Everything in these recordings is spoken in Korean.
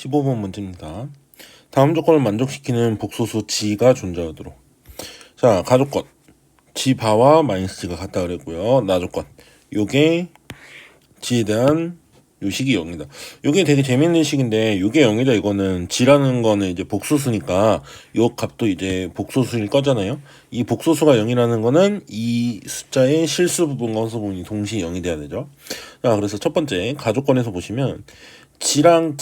15번 문제입니다. 다음 조건을 만족시키는 복소수 g가 존재하도록. 자, 가조건 g바와 마이너스 g가 같다 그랬고요. 나조건 요게 g에 대한 요 식이 0이다. 요게 되게 재밌는 식인데 요게 0이다 이거는 g라는 거는 이제 복소수니까 요 값도 이제 복소수일 거잖아요. 이 복소수가 0이라는 거는 이 숫자의 실수 부분과 허수 부분이 동시에 0이 돼야 되죠. 자, 그래서 첫 번째 가조건에서 보시면 g랑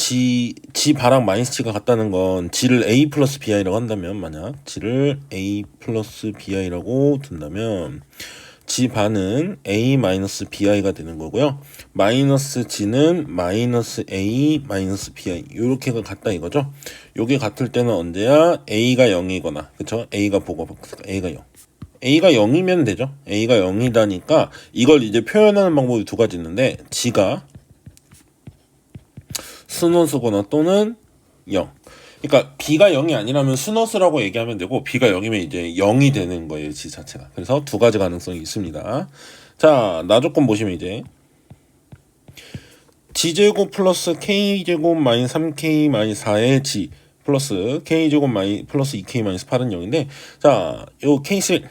g바랑 마이너스 g가 같다는 건 g를 a 플러스 bi라고 한다면, 만약 g를 a 플러스 bi라고 둔다면 g바는 a 마이너스 bi가 되는 거고요. 마이너스 g는 마이너스 a 마이너스 bi 요렇게가 같다 이거죠. 요게 같을 때는 언제야? a가 0이거나, 그쵸? a가 보고 a가 0. a가 0이면 되죠. a가 0이다니까 이걸 이제 표현하는 방법이 두 가지 있는데, g가 순호수거나 또는 0. 그러니까 b가 0이 아니라면 순호수라고 얘기하면 되고, b가 0이면 이제 0이 되는 거예요, g 자체가. 그래서 두 가지 가능성이 있습니다. 자, 나조건 보시면 이제 g제곱 플러스 k제곱 마이너스 3k 마이너스 4의 g 플러스 k제곱 플러스 2k 마이너스 8은 0인데, 자, 요 케이스 1.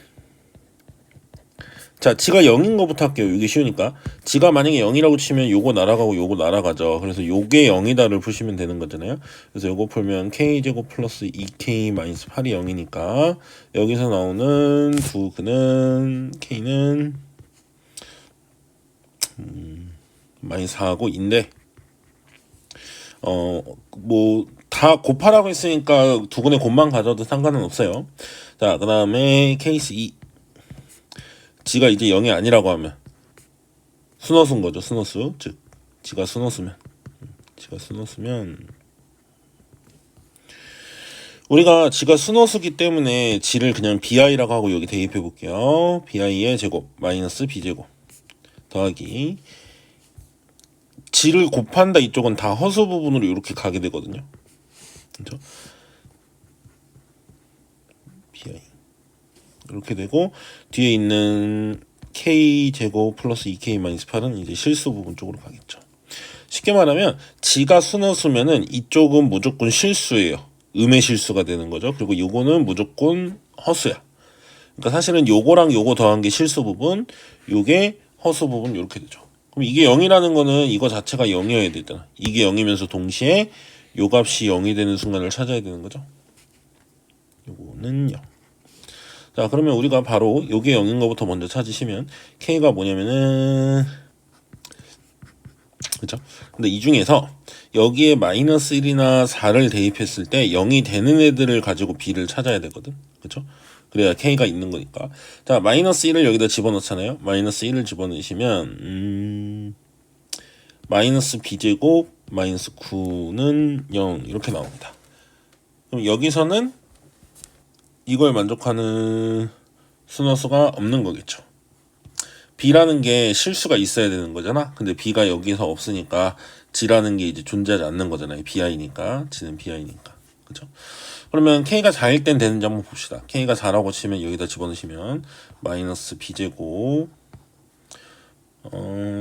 자, g가 0인 거부터 할게요. 이게 쉬우니까. g가 만약에 0이라고 치면 요거 날아가고 요거 날아가죠. 그래서 요게 0이다를 푸시면 되는 거잖아요. 그래서 요거 풀면 k제곱 플러스 2k 마이너스 8이 0이니까 여기서 나오는 두 근은 k는 마이너스 4하고 2인데, 뭐 다 곱하라고 했으니까 두 근의 곱만 가져도 상관은 없어요. 자, 그 다음에 케이스 2. g가 이제 0이 아니라고 하면 순호수인 거죠. 순호수. 즉 g가 순호수면 우리가 g가 순호수기 때문에 g를 그냥 bi라고 하고 여기 대입해 볼게요. bi의 제곱 마이너스 b제곱 더하기 g를 곱한다, 이쪽은 다 허수 부분으로 이렇게 가게 되거든요. 그렇죠? bi 이렇게 되고, 뒤에 있는 k제곱 플러스 2k 마이너스 8은 이제 실수 부분 쪽으로 가겠죠. 쉽게 말하면 g가 순호수면은 이쪽은 무조건 실수예요. 음의 실수가 되는 거죠. 그리고 요거는 무조건 허수야. 그러니까 사실은 요거랑 요거 더한 게 실수 부분, 요게 허수 부분, 이렇게 되죠. 그럼 이게 0이라는 거는 이거 자체가 0이어야 되잖아. 이게 0이면서 동시에 요 값이 0이 되는 순간을 찾아야 되는 거죠. 요거는 0. 자, 그러면 우리가 바로 요게 0인 거부터 먼저 찾으시면 k가 뭐냐면은, 그쵸? 근데 이 중에서 여기에 마이너스 1이나 4를 대입했을 때 0이 되는 애들을 가지고 b를 찾아야 되거든. 그쵸? 그래야 k가 있는 거니까. 자, 마이너스 1을 여기다 집어넣잖아요. 마이너스 1을 집어넣으시면 마이너스 b제곱 마이너스 9는 0 이렇게 나옵니다. 그럼 여기서는 이걸 만족하는 순호수가 없는 거겠죠. b라는 게 실수가 있어야 되는 거잖아. 근데 b가 여기서 없으니까 g라는 게 이제 존재하지 않는 거잖아요. bi니까, g는 bi니까. 그죠? 그러면 k가 4일 땐 되는지 한번 봅시다. k가 4라고 치면 여기다 집어넣으시면 마이너스 b제곱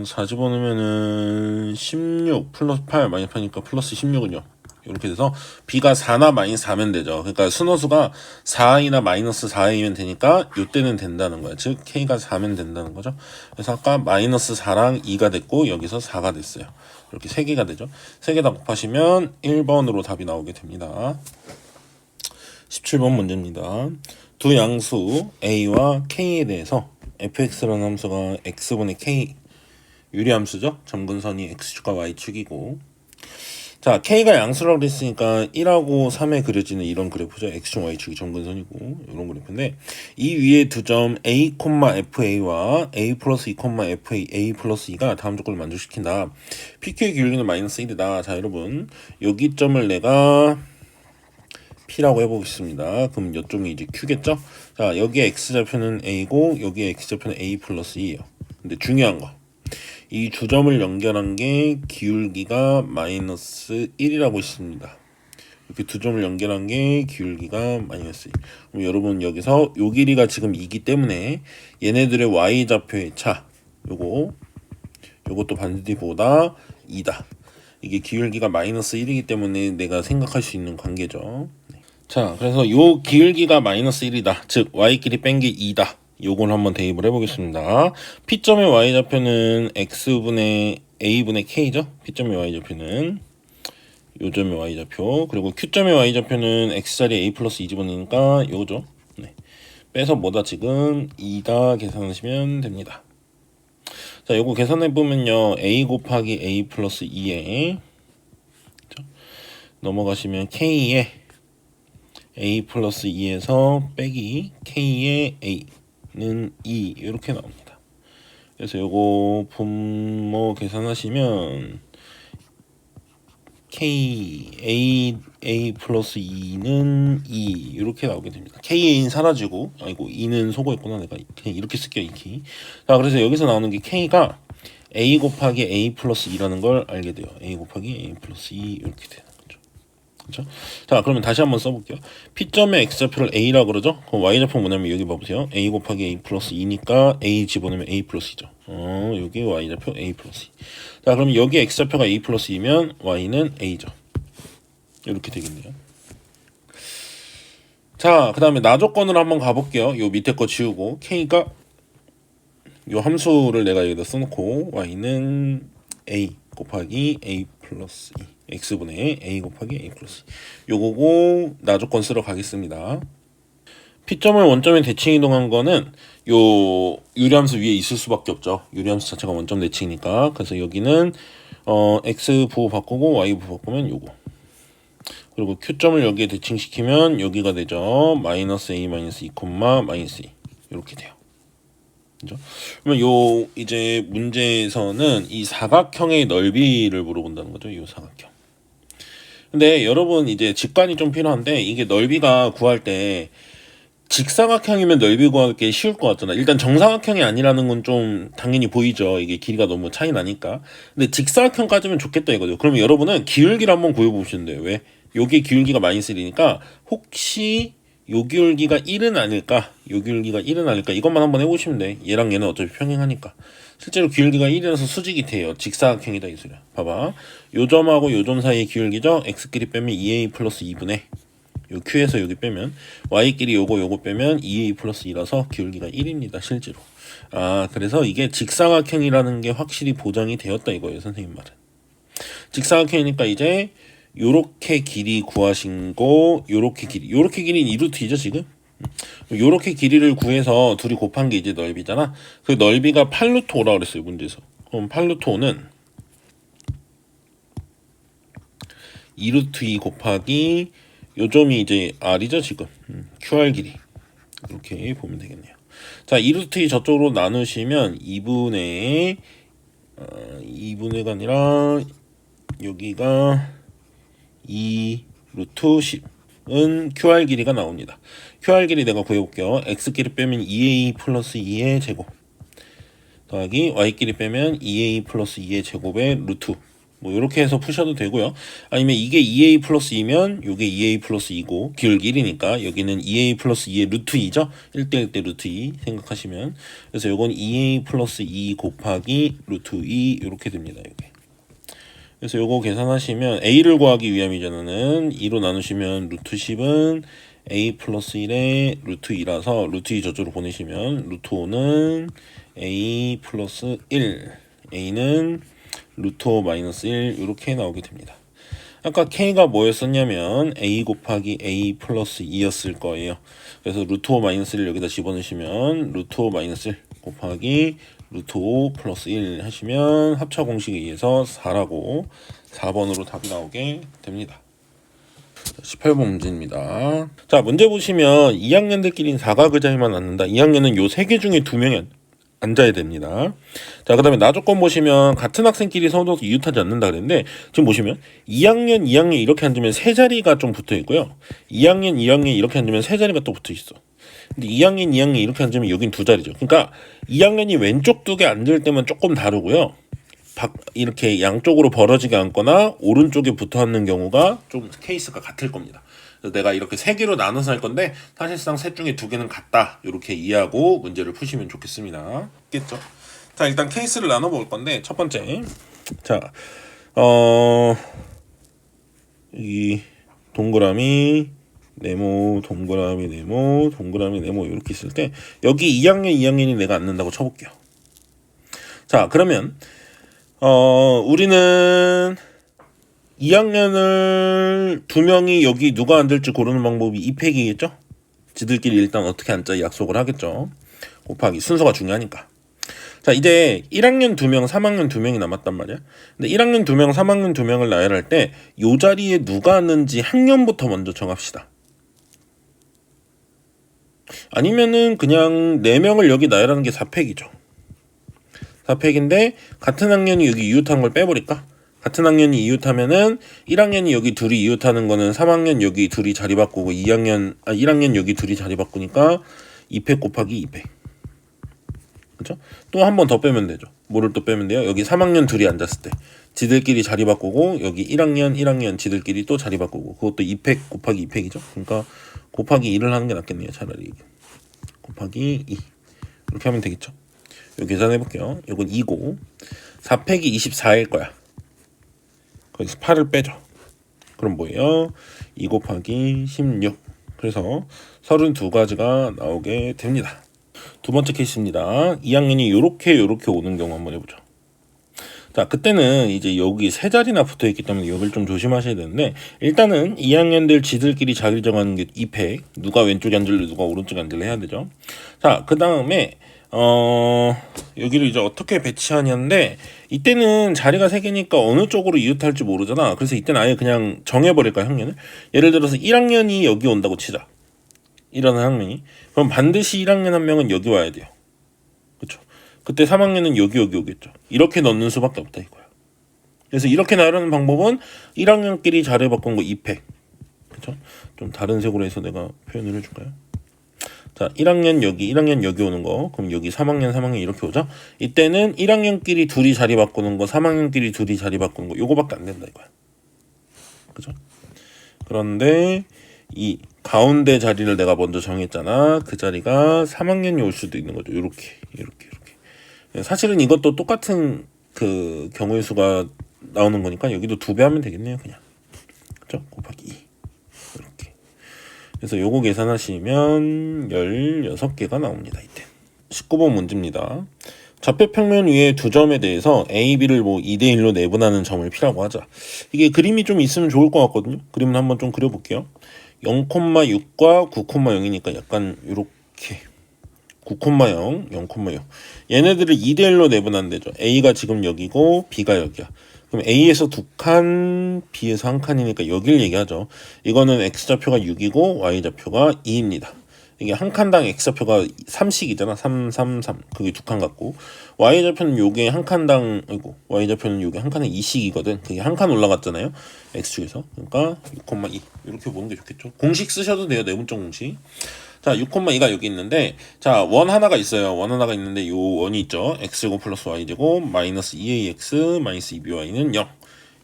4 집어넣으면은 16 플러스 8 마이너스 8이니까 플러스 16은요. 이렇게 돼서 b가 4나 마이너스 4면 되죠. 그러니까 순호수가 4이나 마이너스 4이면 되니까 요때는 된다는 거야. 즉 k가 4면 된다는 거죠. 그래서 아까 마이너스 4랑 2가 됐고 여기서 4가 됐어요. 이렇게 3개가 되죠. 3개 다 곱하시면 1번으로 답이 나오게 됩니다. 17번 문제입니다. 두 양수 a와 k에 대해서 fx라는 함수가 x분의 k 유리함수죠. 점근선이 x축과 y축이고, 자, k가 양수라고 그랬으니까 1하고 3에 그려지는 이런 그래프죠. x축, y축이 점근선이고 이런 그래프인데, 이 위에 두 점 a, fa와 a 플러스 2, fa, a 플러스 2가 다음 조건을 만족시킨다. pq의 기울기는 마이너스 1이다. 자, 여러분 여기 점을 내가 p라고 해보겠습니다. 그럼 이쪽이 이제 q겠죠. 자, 여기에 x좌표는 a고 여기에 x좌표는 a 플러스 2예요. 근데 중요한 거, 이 두 점을 연결한 게 기울기가 마이너스 1이라고 있습니다. 이렇게 두 점을 연결한 게 기울기가 마이너스 1. 그럼 여러분 여기서 요 길이가 지금 2기 때문에 얘네들의 y좌표의 차, 요것도 반드시 보다 2다. 이게 기울기가 마이너스 1이기 때문에 내가 생각할 수 있는 관계죠. 자, 그래서 요 기울기가 마이너스 1이다. 즉 y끼리 뺀 게 2다. 요걸 한번 대입을 해보겠습니다. P점의 y좌표는 x분의 a분의 k죠. P점의 y좌표는 요점의 y좌표, 그리고 Q점의 y좌표는 x자리에 a 플러스 2 집어넣으니까 요거죠. 네. 빼서 뭐다 지금 2다 계산하시면 됩니다. 자, 요거 계산해보면요, a 곱하기 a 플러스 2에 넘어가시면 k에 a 플러스 2에서 빼기 k의 a는 2 이렇게 나옵니다. 그래서 요거 분모 계산하시면 k a 플러스 2는 2 이렇게 나오게 됩니다. ka는 사라지고, 아이고 2는 속어있구나, 내가 그냥 이렇게 쓸게요, 이 키. 자, 그래서 여기서 나오는 게 k가 a 곱하기 a 플러스 2라는 걸 알게 돼요. a 곱하기 a 플러스 2 이렇게 되는 거죠. 그렇죠? 자, 그러면 다시 한번 써볼게요. P점의 x좌표를 a라고 그러죠? 그럼 y좌표 뭐냐면 여기 봐보세요. a 곱하기 a 플러스 2니까 a 집어넣으면 a 플러스 2죠. 여기 y좌표 a 플러스 2. 자, 그럼 여기 x좌표가 a 플러스 2면 y는 a죠. 이렇게 되겠네요. 자, 그 다음에 나조건으로 한번 가볼게요. 요 밑에 거 지우고 k가 요 함수를 내가 여기다 써놓고 y는 a 곱하기 a 플러스 2, x분의 a 곱하기 a 플러스 2 요거고 나조건 쓰러 가겠습니다. P점을 원점에 대칭 이동한 거는 요 유리함수 위에 있을 수밖에 없죠. 유리함수 자체가 원점 대칭이니까. 그래서 여기는 x 부호 바꾸고 y 부호 바꾸면 요거. 그리고 Q점을 여기에 대칭시키면 여기가 되죠. 마이너스 a 마이너스 2 마이너스 2 이렇게 돼요. 그죠? 그러면 요 이제 문제에서는 이 사각형의 넓이를 물어본다는 거죠. 이 사각형. 근데 여러분 이제 직관이 좀 필요한데, 이게 넓이가 구할 때 직사각형이면 넓이 구하기 쉬울 것 같잖아. 일단 정사각형이 아니라는 건 좀 당연히 보이죠. 이게 길이가 너무 차이 나니까. 근데 직사각형까지면 좋겠다 이거죠. 그러면 여러분은 기울기를 한번 구해보시면 돼요. 왜? 여기 기울기가 마이너스1이니까 혹시 요 기울기가 1은 아닐까? 요 기울기가 1은 아닐까? 이것만 한번 해보시면 돼. 얘랑 얘는 어차피 평행하니까. 실제로 기울기가 1이라서 수직이 돼요. 직사각형이다 이 소리야. 봐봐. 요 점하고 요 점 사이의 기울기죠. x끼리 빼면 2a 플러스 2분의 요 q에서 여기 빼면 y끼리 요거 빼면 2a 플러스 2라서 기울기가 1입니다. 실제로. 아, 그래서 이게 직사각형이라는 게 확실히 보장이 되었다 이거예요. 선생님 말은. 직사각형이니까 이제 요렇게 길이 구하신 거, 요렇게 길이는 2루트이죠 지금. 요렇게 길이를 구해서 둘이 곱한 게 이제 넓이잖아. 그 넓이가 8루트 5라고 그랬어요 문제에서. 그럼 8루트 5는 2루트 2 곱하기 요 점이 이제 r이죠 지금. qr 길이 이렇게 보면 되겠네요. 자, 2루트 2 저쪽으로 나누시면 2분의가 아니라 여기가 2루트 10은 qr 길이가 나옵니다. qr 길이 내가 구해볼게요. x끼리 빼면 2a 플러스 2의 제곱 더하기 y끼리 빼면 2a 플러스 2의 제곱의 루트, 뭐 이렇게 해서 푸셔도 되고요. 아니면 이게 2a 플러스 2면 요게 2a 플러스 2고 기울기 1이니까 여기는 2a 플러스 2의 루트 2죠. 1대1 대 루트 2 생각하시면, 그래서 요건 2a 플러스 2 곱하기 루트 2 이렇게 됩니다. 요게. 그래서 요거 계산하시면 a를 구하기 위함이잖아는 2로 나누시면 루트 10은 a 플러스 1의 루트 2라서 루트 2 저쪽으로 보내시면 루트 5는 a 플러스 1, a는 루트 5 마이너스 1 이렇게 나오게 됩니다. 아까 k가 뭐였었냐면 a 곱하기 a 플러스 2였을 거예요. 그래서 루트 5 마이너스 1 여기다 집어넣으시면 루트 5 마이너스 1 곱하기 루트 5 플러스 1 하시면 합차 공식에 의해서 4라고 4번으로 답이 나오게 됩니다. 18번 문제입니다. 자, 문제 보시면 2학년들끼리는 사각의자에만 앉는다. 2학년은 요 3개 중에 2명이 앉아야 됩니다. 자, 그 다음에 나조건 보시면 같은 학생끼리 서로 이웃하지 않는다 그랬는데, 지금 보시면 2학년 이렇게 앉으면 세 자리가 좀 붙어 있고요. 2학년 이렇게 앉으면 세 자리가 또 붙어 있어. 근데 2학년 이렇게 앉으면 여긴 두 자리죠. 그러니까 2학년이 왼쪽 두 개 앉을 때만 조금 다르고요. 이렇게 양쪽으로 벌어지게 앉거나 오른쪽에 붙어 앉는 경우가 좀 케이스가 같을 겁니다. 그래서 내가 이렇게 세 개로 나눠서 할 건데 사실상 셋 중에 두 개는 같다, 이렇게 이해하고 문제를 푸시면 좋겠습니다. 겠죠? 자, 일단 케이스를 나눠볼 건데 첫 번째, 자, 이 동그라미 네모 동그라미 네모 동그라미 네모 이렇게 있을 때 여기 2학년이 내가 앉는다고 쳐볼게요. 자, 그러면 우리는 2학년을 두 명이 여기 누가 앉을지 고르는 방법이 2팩이겠죠? 지들끼리 일단 어떻게 앉자 약속을 하겠죠. 곱하기 순서가 중요하니까. 자, 이제 1학년 2명, 3학년 2명이 남았단 말이야. 근데 1학년 2명, 3학년 2명을 나열할 때 요 자리에 누가 앉는지 학년부터 먼저 정합시다. 아니면은 그냥 4명을 여기 나열하는 게 4팩이죠. 4팩인데 같은 학년이 여기 이웃한 걸 빼버릴까? 같은 학년이 이웃하면은 1학년이 여기 둘이 이웃하는 거는 3학년 여기 둘이 자리 바꾸고 1학년 여기 둘이 자리 바꾸니까 2팩 곱하기 2팩. 그렇죠? 또 한 번 더 빼면 되죠. 뭐를 또 빼면 돼요? 여기 3학년 둘이 앉았을 때 지들끼리 자리 바꾸고 여기 1학년 지들끼리 또 자리 바꾸고 그것도 2팩 곱하기 2팩이죠. 그러니까 곱하기 2를 하는 게 낫겠네요. 차라리 곱하기 2 이렇게 하면 되겠죠. 여기 계산해 볼게요. 이건 2고 4팩이 24일 거야. 거기서 8을 빼죠. 그럼 뭐예요? 2 곱하기 16. 그래서 32가지가 나오게 됩니다. 두 번째 케이스입니다. 2학년이 요렇게 오는 경우 한번 해보죠. 자, 그때는 이제 여기 세 자리나 붙어있기 때문에 여기를 좀 조심하셔야 되는데 일단은 2학년들 지들끼리 자리 정하는 게 2팩. 누가 왼쪽에 앉을래 누가 오른쪽에 앉을래 해야 되죠. 자, 그 다음에 여기를 이제 어떻게 배치하냐인데 이때는 자리가 3개니까 어느 쪽으로 이웃할지 모르잖아. 그래서 이때는 아예 그냥 정해버릴까 학년을. 예를 들어서 1학년이 여기 온다고 치자. 이라는 학년이. 그럼 반드시 1학년 한 명은 여기 와야 돼요. 그쵸? 그때 3학년은 여기 오겠죠. 이렇게 넣는 수밖에 없다 이거야. 그래서 이렇게 나르는 방법은 1학년끼리 자리 바꾼 거 2팩. 그쵸? 좀 다른 색으로 해서 내가 표현을 해줄까요? 자, 1학년 여기 오는 거. 그럼 여기 3학년 이렇게 오죠? 이때는 1학년끼리 둘이 자리 바꾸는 거, 3학년끼리 둘이 자리 바꾸는 거, 요거밖에 안 된다 이거야. 그죠? 그런데 이 가운데 자리를 내가 먼저 정했잖아. 그 자리가 3학년이 올 수도 있는 거죠. 이렇게. 사실은 이것도 똑같은 그 경우의 수가 나오는 거니까 여기도 2배 하면 되겠네요. 그냥. 그죠? 곱하기 2. 이렇게. 그래서 요거 계산하시면 16개가 나옵니다. 이때 19번 문제입니다. 좌표 평면 위에 두 점에 대해서 A, B를 뭐 2대1로 내분하는 점을 P라고 하자. 이게 그림이 좀 있으면 좋을 것 같거든요. 그림을 한번 좀 그려볼게요. 0,6과 9,0이니까 약간 요렇게 9,0, 0,6 얘네들을 2대1로 내분한대죠. A가 지금 여기고 B가 여기야. 그럼 A에서 2칸, B에서 1칸이니까 여기를 얘기하죠. 이거는 X좌표가 6이고 Y좌표가 2입니다. 이게 한 칸당 X좌표가 3씩이잖아. 3, 3, 3. 그게 2칸 같고 Y좌표는 요게 한 칸당 Y좌표는 요게 한 칸에 2씩이거든. 그게 한 칸 올라갔잖아요. X축에서. 그러니까 6,2 이렇게 보는 게 좋겠죠. 공식 쓰셔도 돼요. 내분적 공식. 자, 6,2가 여기 있는데 자, 원 하나가 있어요. 원 하나가 있는데 요 원이 있죠. X제곱 플러스 Y제곱 마이너스 2AX 마이너스 2BY는 0.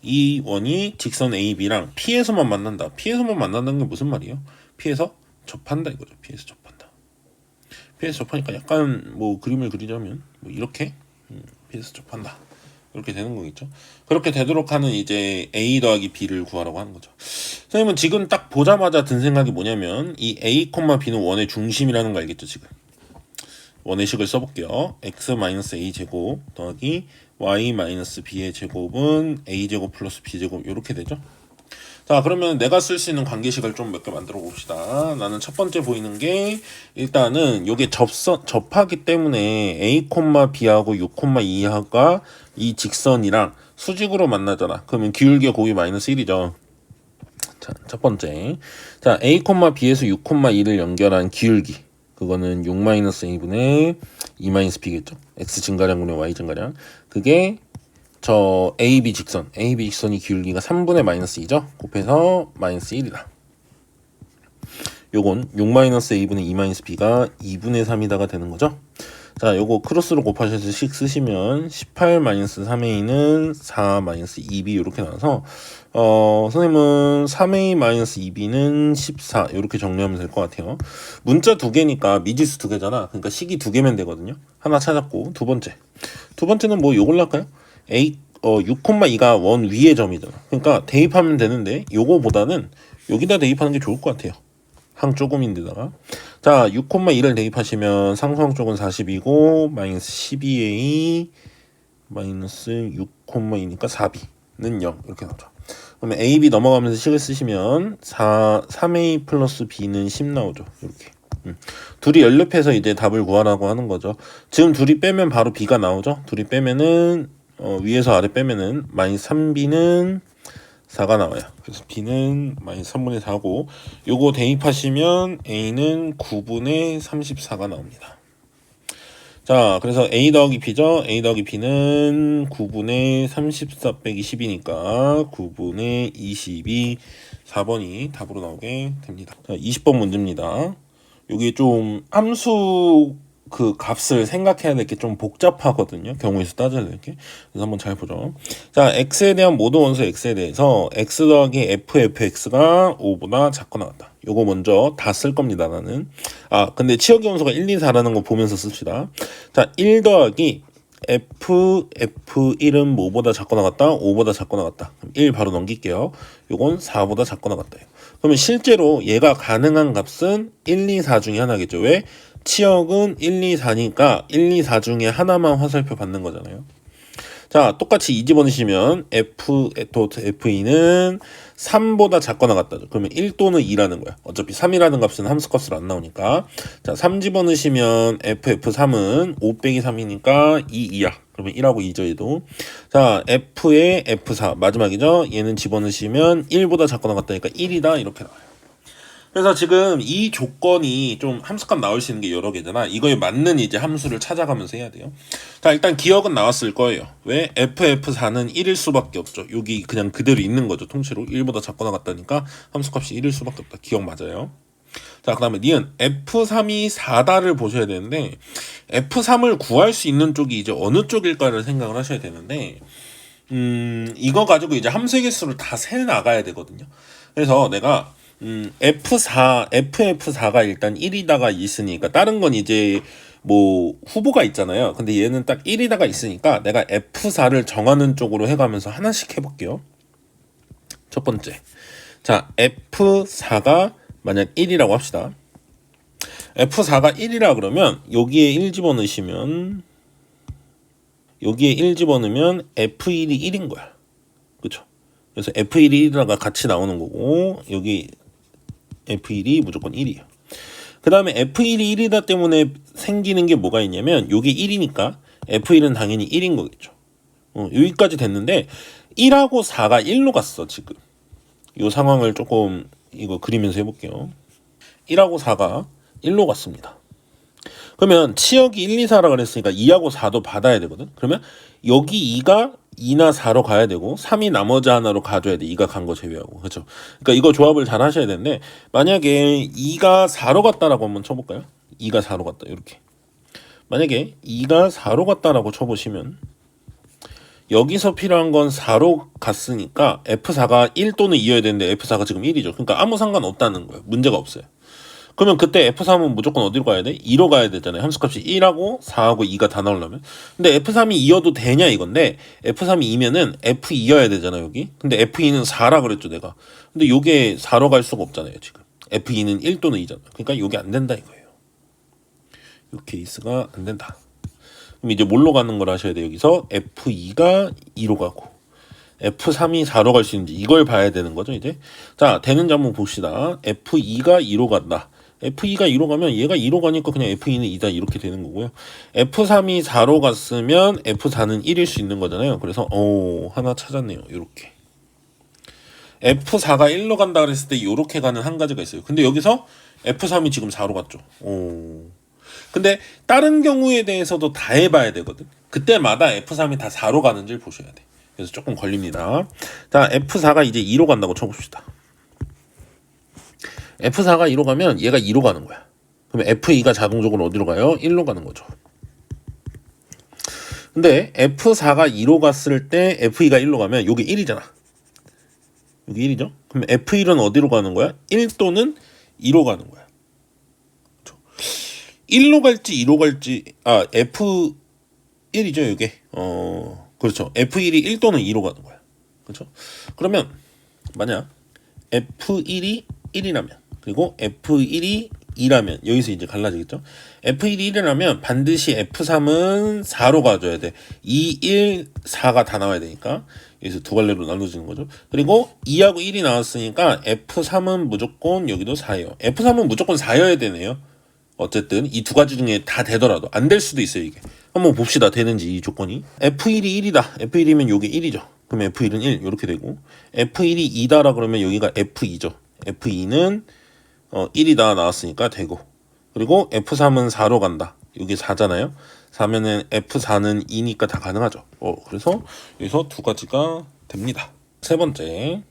이 원이 직선 AB랑 P에서만 만난다. P에서만 만난다는 게 무슨 말이에요? P에서 접한다 이거죠. P에서 접한다. P에서 접하니까 약간 뭐 그림을 그리자면 뭐 이렇게 P에서 접한다. 이렇게 되는 거겠죠. 그렇게 되도록 하는 이제 A 더하기 B를 구하라고 하는 거죠. 선생님은 지금 딱 보자마자 든 생각이 뭐냐면 이 A, B는 원의 중심이라는 거 알겠죠 지금. 원의 식을 써볼게요. X-A 제곱 더하기 Y-B의 제곱은 A 제곱 플러스 B 제곱 이렇게 되죠. 자, 그러면 내가 쓸 수 있는 관계식을 좀 몇 개 만들어 봅시다. 나는 첫 번째 보이는 게 일단은 요게 접하기 때문에 A, B하고 6,2하가 이 직선이랑 수직으로 만나잖아. 그러면 기울기가 곱이 마이너스 1이죠. 자, 첫 번째. 자, A, B에서 6,2를 연결한 기울기. 그거는 6-A분의 2-B겠죠. X 증가량분의 Y 증가량. 그게 저 AB 직선이 기울기가 3분의 마이너스 2죠. 곱해서 마이너스 1이다. 요건 6-A분의 2-B가 2분의 3이다가 되는 거죠. 자, 요거 크로스로 곱하셔서 식 쓰시면 18-3A는 4-2B 이렇게 나와서 선생님은 3A-2B는 14 이렇게 정리하면 될 것 같아요. 문자 2개니까 미지수 2개잖아. 그러니까 식이 2개면 되거든요. 하나 찾았고 두 번째는 뭐 요걸로 할까요? A 6,2가 원 위의 점이잖아. 그러니까 대입하면 되는데 요거보다는 여기다 대입하는 게 좋을 것 같아요. 항 조금인데다가 자 6,2를 대입하시면 상수항 쪽은 40이고 마이너스 12a 마이너스 6,2니까 4b는 0 이렇게 나오죠. 그러면 a, b 넘어가면서 식을 쓰시면 3a 플러스 b는 10 나오죠. 이렇게 둘이 연립해서 이제 답을 구하라고 하는 거죠. 지금 둘이 빼면 바로 b가 나오죠. 둘이 빼면은 위에서 아래 빼면은 마이너스 3b는 4가 나와요. 그래서 b는 마이너스 3분의 4고 요거 대입하시면 a는 9분의 34가 나옵니다. 자, 그래서 a 더하기 b죠. a 더하기 b는 9분의 34 빼기 10이니까 9분의 22 4번이 답으로 나오게 됩니다. 자, 20번 문제입니다. 여기 좀 함수 그 값을 생각해야 될 게 좀 복잡하거든요. 경우에서 따져야 될 게. 그래서 한번 잘 보죠. 자, x에 대한 모든 원소 x에 대해서 x 더하기 fx가 5보다 작거나 같다. 요거 먼저 다 쓸 겁니다, 나는. 근데 치역의 원소가 1, 2, 4라는 거 보면서 씁시다. 자, 1 더하기 f1은 뭐보다 작거나 같다? 5보다 작거나 같다. 그럼 1 바로 넘길게요. 요건 4보다 작거나 같다. 그러면 실제로 얘가 가능한 값은 1, 2, 4 중에 하나겠죠. 왜? 치역은 1, 2, 4니까 1, 2, 4 중에 하나만 화살표 받는 거잖아요. 자, 똑같이 이 집어넣으시면 f((2)는 3보다 작거나 같다죠. 그러면 1 또는 2라는 거야. 어차피 3이라는 값은 함수값으로 안 나오니까. 자, 3 집어넣으시면 f((3은 5 빼기 3이니까 2, 2야. 그러면 1하고 2죠, 얘도. 자, f의 f4 마지막이죠. 얘는 집어넣으시면 1보다 작거나 같다니까 1이다 이렇게 나와요. 그래서 지금 이 조건이 좀 함수값 나올 수 있는 게 여러 개잖아. 이거에 맞는 이제 함수를 찾아가면서 해야 돼요. 자, 일단 기억은 나왔을 거예요. 왜? f((4는 1일 수밖에 없죠. 여기 그냥 그대로 있는 거죠. 통째로 1보다 작거나 같다니까 함수값이 1일 수밖에 없다. 기억 맞아요. 자, 그 다음에 니은 f3이 4다를 보셔야 되는데 f3을 구할 수 있는 쪽이 이제 어느 쪽일까를 생각을 하셔야 되는데 이거 가지고 이제 함수의 개수를 다 세 나가야 되거든요. 그래서 내가 FF4가 일단 1이다가 있으니까 다른 건 이제 뭐 후보가 있잖아요. 근데 얘는 딱 1이다가 있으니까 내가 F4를 정하는 쪽으로 해가면서 하나씩 해볼게요. 첫 번째, 자 F4가 만약 1이라고 합시다. F4가 1이라 그러면 여기에 1 집어넣으시면 여기에 1 집어넣으면 F1이 1인 거야. 그쵸? 그래서 F1이 1이라가 같이 나오는 거고 여기 F1이 무조건 1이에요. 그 다음에 F1이 1이다 때문에 생기는 게 뭐가 있냐면 요게 1이니까 F1은 당연히 1인 거겠죠. 여기까지 됐는데 1하고 4가 1로 갔어 지금. 요 상황을 조금 이거 그리면서 해볼게요. 1하고 4가 1로 갔습니다. 그러면 치역이 1, 2, 4라 그랬으니까 2하고 4도 받아야 되거든. 그러면 여기 2가 2나 4로 가야 되고 3이 나머지 하나로 가줘야 돼. 2가 간 거 제외하고. 그렇죠? 그러니까 이거 조합을 잘 하셔야 되는데 만약에 2가 4로 갔다라고 한번 쳐볼까요? 2가 4로 갔다. 이렇게. 만약에 2가 4로 갔다라고 쳐보시면 여기서 필요한 건 4로 갔으니까 F4가 1 또는 2여야 되는데 F4가 지금 1이죠. 그러니까 아무 상관없다는 거예요. 문제가 없어요. 그러면 그때 F3은 무조건 어디로 가야 돼? 2로 가야 되잖아요. 함수값이 1하고 4하고 2가 다 나오려면. 근데 F3이 2여도 되냐 이건데 F3이 2면은 F2여야 되잖아요 여기. 근데 F2는 4라 그랬죠 내가. 근데 요게 4로 갈 수가 없잖아요 지금. F2는 1 또는 2잖아. 그러니까 요게 안 된다 이거예요. 요 케이스가 안 된다. 그럼 이제 뭘로 가는 걸 하셔야 돼. 여기서 F2가 2로 가고 F3이 4로 갈 수 있는지 이걸 봐야 되는 거죠 이제. 자 되는지 한번 봅시다. F2가 2로 간다. F2가 2로 가면 얘가 2로 가니까 그냥 F2는 2다 이렇게 되는 거고요. F3이 4로 갔으면 F4는 1일 수 있는 거잖아요. 그래서 하나 찾았네요. 이렇게 F4가 1로 간다 그랬을 때 이렇게 가는 한 가지가 있어요. 근데 여기서 F3이 지금 4로 갔죠. 근데 다른 경우에 대해서도 다 해봐야 되거든. 그때마다 F3이 다 4로 가는지를 보셔야 돼. 그래서 조금 걸립니다. 자, F4가 이제 2로 간다고 쳐봅시다. F4가 2로 가면 얘가 2로 가는 거야. 그러면 F2가 자동적으로 어디로 가요? 1로 가는 거죠. 근데 F4가 2로 갔을 때 F2가 1로 가면 여기 1이잖아. 여기 1이죠? 그럼 F1은 어디로 가는 거야? 1 또는 2로 가는 거야. 1로 갈지 2로 갈지 F1이죠 이게. 그렇죠. F1이 1 또는 2로 가는 거야. 그렇죠? 그러면 만약 F1이 1이라면 그리고 F1이 2라면 여기서 이제 갈라지겠죠. F1이 1이라면 반드시 F3은 4로 가줘야 돼. 2, 1, 4가 다 나와야 되니까 여기서 두 갈래로 나눠지는 거죠. 그리고 2하고 1이 나왔으니까 F3은 무조건 여기도 4예요. F3은 무조건 4여야 되네요. 어쨌든 이 두 가지 중에 다 되더라도 안 될 수도 있어요. 이게 한번 봅시다. 되는지 이 조건이. F1이 1이다. F1이면 여기 1이죠. 그럼 F1은 1 이렇게 되고 F1이 2다라 그러면 여기가 F2죠. F2는 1이다 나왔으니까 되고 그리고 F3은 4로 간다. 여기 4잖아요. 4면은 F4는 2니까 다 가능하죠. 그래서 여기서 두 가지가 됩니다. 세 번째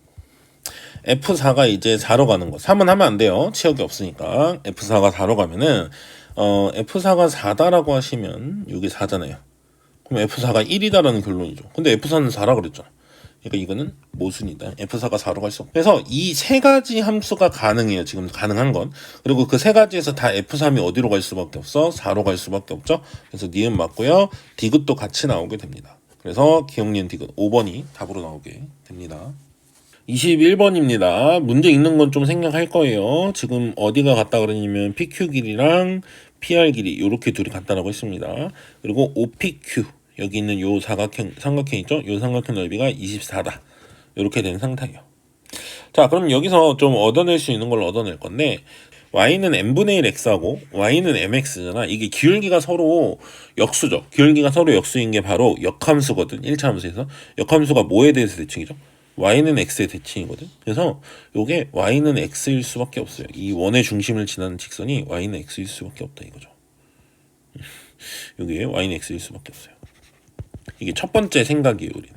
F4가 이제 4로 가는 거. 3은 하면 안 돼요. 치역이 없으니까. F4가 4로 가면은 F4가 4다라고 하시면 여기 4잖아요. 그럼 F4가 1이다라는 결론이죠. 근데 F4는 4라 그랬잖아. 그러니까 이거는 모순이다. F4가 4로 갈 수 없어. 그래서 이 세 가지 함수가 가능해요. 지금 가능한 건. 그리고 그 세 가지에서 다 F3이 어디로 갈 수밖에 없어? 4로 갈 수밖에 없죠. 그래서 니은 맞고요. 디귿도 같이 나오게 됩니다. 그래서 기억니은 디귿 5번이 답으로 나오게 됩니다. 21번입니다. 문제 있는 건 좀 생략할 거예요. 지금 어디가 같다 그러냐면 PQ 길이랑 PR 길이 이렇게 둘이 같다라고 했습니다. 그리고 OPQ 여기 있는 요 삼각형 있죠? 요 삼각형 넓이가 24다. 이렇게 된 상태예요. 자, 그럼 여기서 좀 얻어낼 수 있는 걸 얻어낼 건데 y는 n분의 1 x하고 y는 mx잖아. 이게 기울기가 서로 역수죠. 기울기가 서로 역수인 게 바로 역함수거든. 1차 함수에서. 역함수가 뭐에 대해서 대칭이죠? y는 x의 대칭이거든. 그래서 요게 y는 x일 수밖에 없어요. 이 원의 중심을 지나는 직선이 y는 x일 수밖에 없다 이거죠. 요게 y는 x일 수밖에 없어요. 이게 첫 번째 생각이에요, 우리는.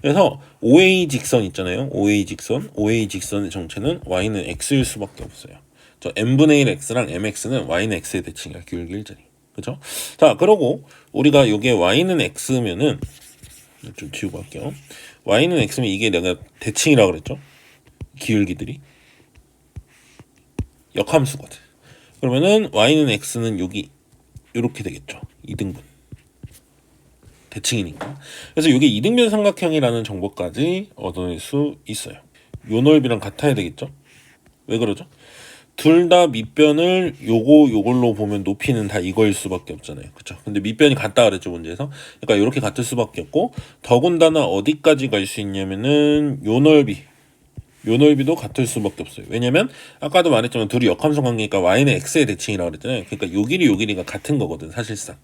그래서 OA 직선 있잖아요. OA 직선의 정체는 y는 x일 수밖에 없어요. 저 n분의 1 x랑 mx는 y는 x의 대칭이야. 기울기 일자리. 그죠? 자, 그러고 우리가 요게 y는 x면은 좀 지우고 할게요. y는 x면 이게 내가 대칭이라고 그랬죠? 기울기들이 역함수거든. 그러면은 y는 x는 여기 이렇게 되겠죠. 2등분 대칭이니까. 그래서 이게 2등변 삼각형이라는 정보까지 얻어낼 수 있어요. 요 넓이랑 같아야 되겠죠? 왜 그러죠? 둘 다 밑변을 요걸로 보면 높이는 다 이거일 수밖에 없잖아요. 그쵸? 근데 밑변이 같다 그랬죠, 문제에서. 그러니까 이렇게 같을 수밖에 없고, 더군다나 어디까지 갈 수 있냐면은 요 넓이도 같을 수밖에 없어요. 왜냐면 아까도 말했지만 둘이 역함수 관계니까 y는 x의 대칭이라고 그랬잖아요. 그러니까 요 길이가 같은 거거든, 사실상.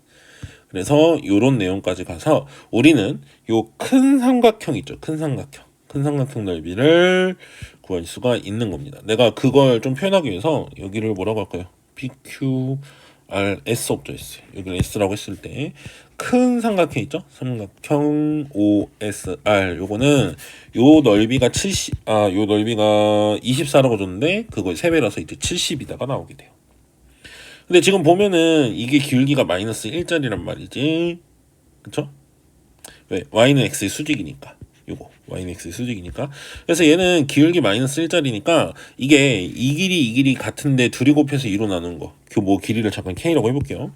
그래서 요런 내용까지 가서 우리는 요 큰 삼각형 있죠. 큰 삼각형 넓이를 구할 수가 있는 겁니다. 내가 그걸 좀 표현하기 위해서 여기를 뭐라고 할까요? PQ, R, S 없죠, S. 여기를 S라고 했을 때 큰 삼각형 있죠? 삼각형 OSR. 요거는 요 넓이가 24라고 줬는데 그걸 3배라서 이제 70이다가 나오게 돼요. 근데 지금 보면은 이게 기울기가 마이너스 1짜리란 말이지. 그쵸? 왜? y는 x의 수직이니까. 요거 y는 x의 수직이니까. 그래서 얘는 기울기 마이너스 1짜리니까 이게 이 길이 같은데 둘이 곱해서 2로 나누는 거. 그 길이를 잠깐 k라고 해볼게요.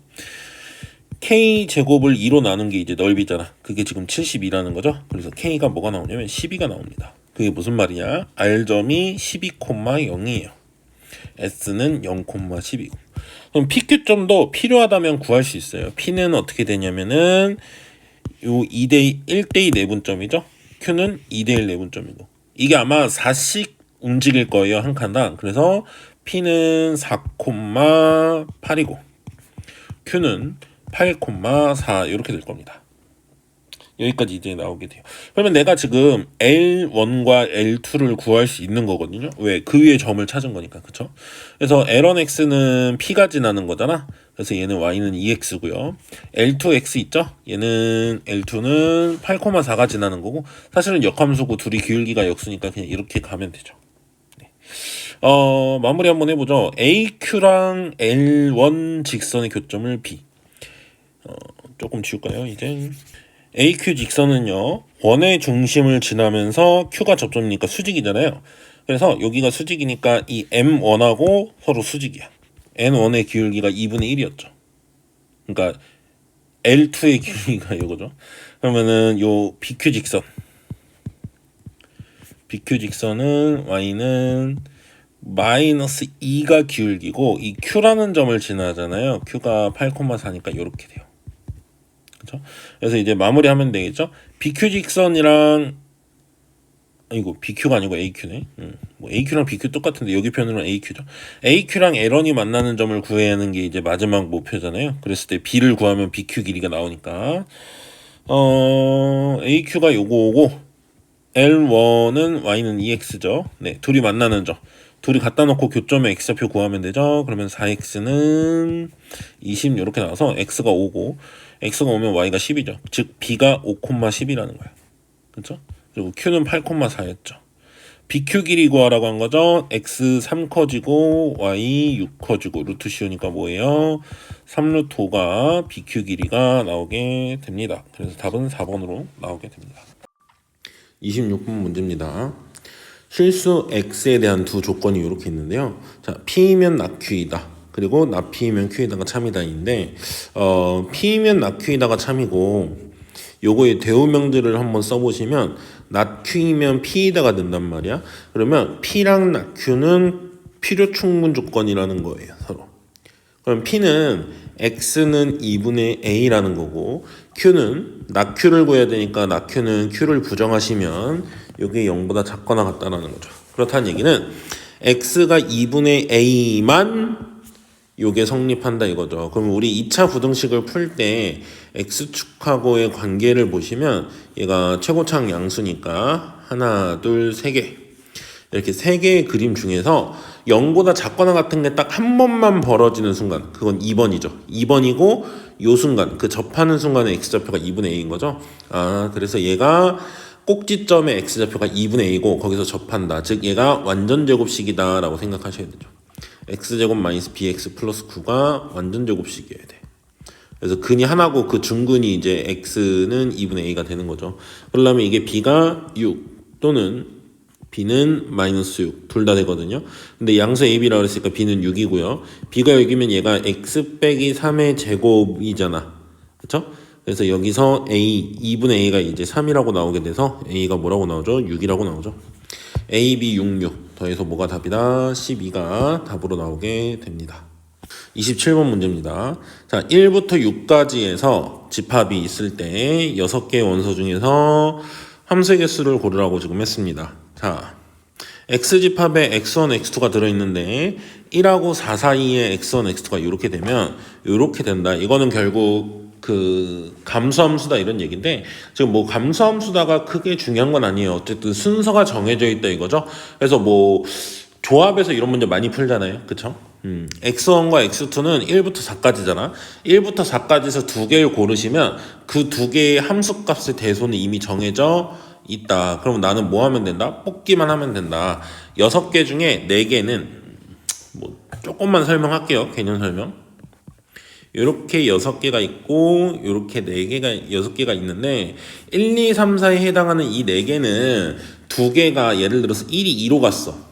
k 제곱을 2로 나눈 게 이제 넓이잖아. 그게 지금 72라는 거죠. 그래서 k가 뭐가 나오냐면 12가 나옵니다. 그게 무슨 말이냐? r점이 12,0이에요. s는 0,12고. 그럼 PQ점도 필요하다면 구할 수 있어요. P는 어떻게 되냐면은 요 1대2 내분점이죠. Q는 2대1 내분점이고. 이게 아마 4씩 움직일 거예요, 한 칸당. 그래서 P는 4,8이고 Q는 8,4 이렇게 될 겁니다. 여기까지 이제 나오게 돼요. 그러면 내가 지금 L1과 L2를 구할 수 있는 거거든요. 왜? 그 위에 점을 찾은 거니까. 그쵸? 그래서 L1x는 P가 지나는 거잖아. 그래서 얘는 Y는 2x고요. L2x 있죠? 얘는 L2는 8,4가 지나는 거고 사실은 역함수고 둘이 기울기가 역수니까 그냥 이렇게 가면 되죠. 네. 마무리 한번 해보죠. AQ랑 L1 직선의 교점을 B. 조금 지울까요? 이제 AQ 직선은요 원의 중심을 지나면서 Q가 접점이니까 수직이잖아요. 그래서 여기가 수직이니까 이 M1하고 서로 수직이야. N1의 기울기가 2분의 1이었죠. 그러니까 L2의 길이가 이거죠. 그러면은 요 BQ 직선은 y는 마이너스 2가 기울기고 이 q라는 점을 지나잖아요. q가 8,4니까 이렇게 돼요. 그렇죠? 그래서 이제 마무리하면 되겠죠. BQ 직선이랑 이거 BQ가 아니고 AQ네. 뭐 AQ랑 BQ 똑같은데 여기 표현으로는 AQ죠. AQ랑 L1이 만나는 점을 구해야 하는 게 이제 마지막 목표잖아요. 그랬을 때 B를 구하면 BQ 길이가 나오니까 AQ가 요거 오고 L1은 Y는 EX죠. 네, 둘이 만나는 점. 둘이 갖다 놓고 교점의 X좌표 구하면 되죠. 그러면 4X는 20 이렇게 나와서 X가 5고 X가 오면 Y가 10이죠. 즉 B가 5,10이라는 거야. 그렇죠? 그리고 Q는 8,4였죠. BQ 길이 구하라고 한 거죠. X 3 커지고 Y 6 커지고 루트 씌우니까 뭐예요? 3루트 5가 BQ 길이가 나오게 됩니다. 그래서 답은 4번으로 나오게 됩니다. 26번 문제입니다. 실수 X에 대한 두 조건이 이렇게 있는데요. 자, P이면 낙Q이다. 그리고 나P이면 Q이다가 참이다인데 P이면 낙Q이다가 참이고 요거의 대우명들을 한번 써보시면 낙Q이면 P이다가 된단 말이야. 그러면 P랑 낙Q는 필요 충분 조건이라는 거예요, 서로. 그럼 P는 X는 2분의 A라는 거고 Q는 낙Q를 구해야 되니까 낙Q는 Q를 부정하시면 이게 0보다 작거나 같다라는 거죠. 그렇다는 얘기는 X가 2분의 A만 요게 성립한다 이거죠. 그럼 우리 2차 부등식을 풀 때 X축하고의 관계를 보시면 얘가 최고차항 양수니까 하나, 둘, 세 개 이렇게 세 개의 그림 중에서 0보다 작거나 같은 게 딱 한 번만 벌어지는 순간 그건 2번이죠. 2번이고 요 순간 그 접하는 순간에 X좌표가 2분의 A인 거죠. 그래서 얘가 꼭지점의 X좌표가 2분의 A고 거기서 접한다. 즉 얘가 완전제곱식이다 라고 생각하셔야 되죠. X제곱 마이너스 BX 플러스 9가 완전제곱식이어야 돼. 그래서 근이 하나고 그 중근이 이제 X는 2분의 A가 되는 거죠. 그러려면 이게 B가 6 또는 B는 마이너스 6 둘 다 되거든요. 근데 양수 AB라고 했으니까 B는 6이고요. B가 6이면 얘가 X 빼기 3의 제곱이잖아. 그쵸? 그래서 여기서 A, 2분의 A가 이제 3이라고 나오게 돼서 A가 뭐라고 나오죠? 6이라고 나오죠. A, B, 6, 6 더해서 뭐가 답이다? 12가 답으로 나오게 됩니다. 27번 문제입니다. 자, 1부터 6까지에서 집합이 있을 때 6개의 원소 중에서 함수의 개수를 고르라고 지금 했습니다. 자, X집합에 X1, X2가 들어있는데 1하고 4 사이에 X1, X2가 이렇게 되면 이렇게 된다. 이거는 결국 그 감수함수다 이런 얘기인데 지금 뭐 감수함수다가 크게 중요한 건 아니에요. 어쨌든 순서가 정해져 있다 이거죠. 그래서 뭐 조합에서 이런 문제 많이 풀잖아요. 그쵸? X1과 X2는 1부터 4까지잖아. 1부터 4까지에서 두 개를 고르시면 그 두 개의 함수값의 대소는 이미 정해져 있다. 그럼 나는 뭐 하면 된다? 뽑기만 하면 된다. 6개 중에 4개는 뭐 조금만 설명할게요. 개념 설명. 요렇게 6개가 있고 요렇게 4개가 6개가 있는데 1, 2, 3, 4에 해당하는 이 4개는 2개가 예를 들어서 1이 2로 갔어.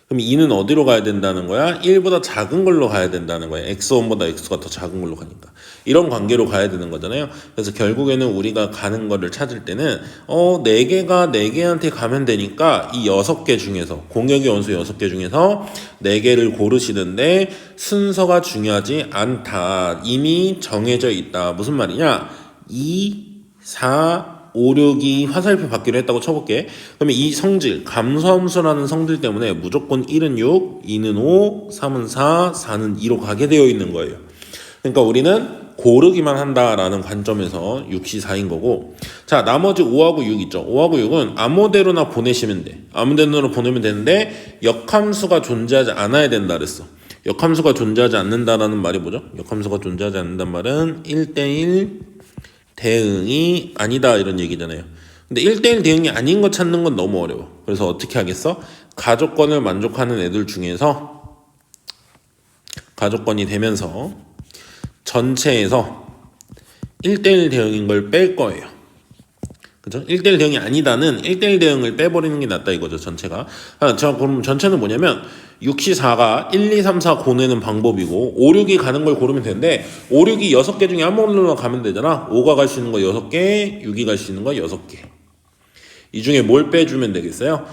그럼 2는 어디로 가야 된다는 거야? 1보다 작은 걸로 가야 된다는 거야. X1보다 X가 더 작은 걸로 가니까. 이런 관계로 가야 되는 거잖아요. 그래서 결국에는 우리가 가는 거를 찾을 때는 4개가 4개한테 가면 되니까 이 6개 중에서 공역의 원수 6개 중에서 4개를 고르시는데 순서가 중요하지 않다. 이미 정해져 있다. 무슨 말이냐? 2, 4, 5, 6이 화살표 받기로 했다고 쳐볼게. 그러면 이 성질, 감소함수라는 성질 때문에 무조건 1은 6, 2는 5, 3은 4, 4는 2로 가게 되어 있는 거예요. 그러니까 우리는 고르기만 한다라는 관점에서 6시 4인 거고, 자, 나머지 5하고 6 있죠. 5하고 6은 아무데로나 보내시면 돼. 아무데로나 보내면 되는데 역함수가 존재하지 않아야 된다 그랬어. 역함수가 존재하지 않는다라는 말이 뭐죠? 역함수가 존재하지 않는다는 말은 1대1 대응이 아니다 이런 얘기잖아요. 근데 1대1 대응이 아닌 거 찾는 건 너무 어려워. 그래서 어떻게 하겠어? 가족권을 만족하는 애들 중에서 가족권이 되면서 전체에서 1대1 대응인 걸 뺄 거예요. 그죠? 1대1 대응이 아니다는 1대1 대응을 빼버리는 게 낫다 이거죠, 전체가. 자, 그럼 전체는 뭐냐면 6시 4가 1, 2, 3, 4 고내는 방법이고 5, 6이 가는 걸 고르면 되는데 5, 6이 6개 중에 한 번으로 가면 되잖아. 5가 갈 수 있는 거 6개, 6이 갈 수 있는 거 6개. 이 중에 뭘 빼주면 되겠어요?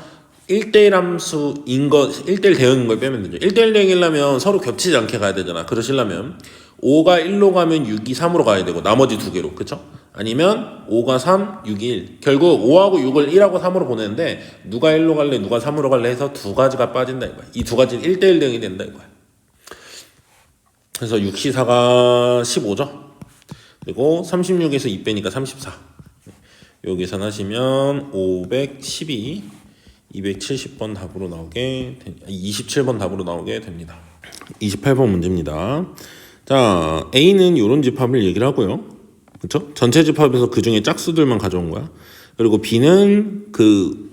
1대1 함수인 거, 1대1 대응인 걸 빼면 되죠. 1대1 대응이려면 서로 겹치지 않게 가야 되잖아. 그러시려면 5가 1로 가면 6이 3으로 가야 되고 나머지 두 개로, 그쵸? 아니면 5가 3, 6이 1. 결국 5하고 6을 1하고 3으로 보내는데 누가 1로 갈래, 누가 3으로 갈래 해서 두 가지가 빠진다 이거야. 이 두 가지는 1대1 대응이 된다 이거야. 그래서 6시 4가 15죠. 그리고 36에서 2 빼니까 34. 요 계산하시면 512, 270번 답으로 나오게 27번 답으로 나오게 됩니다. 28번 문제입니다. 자, A는 이런 집합을 얘기를 하고요. 그렇죠? 전체 집합에서 그 중에 짝수들만 가져온 거야. 그리고 B는 그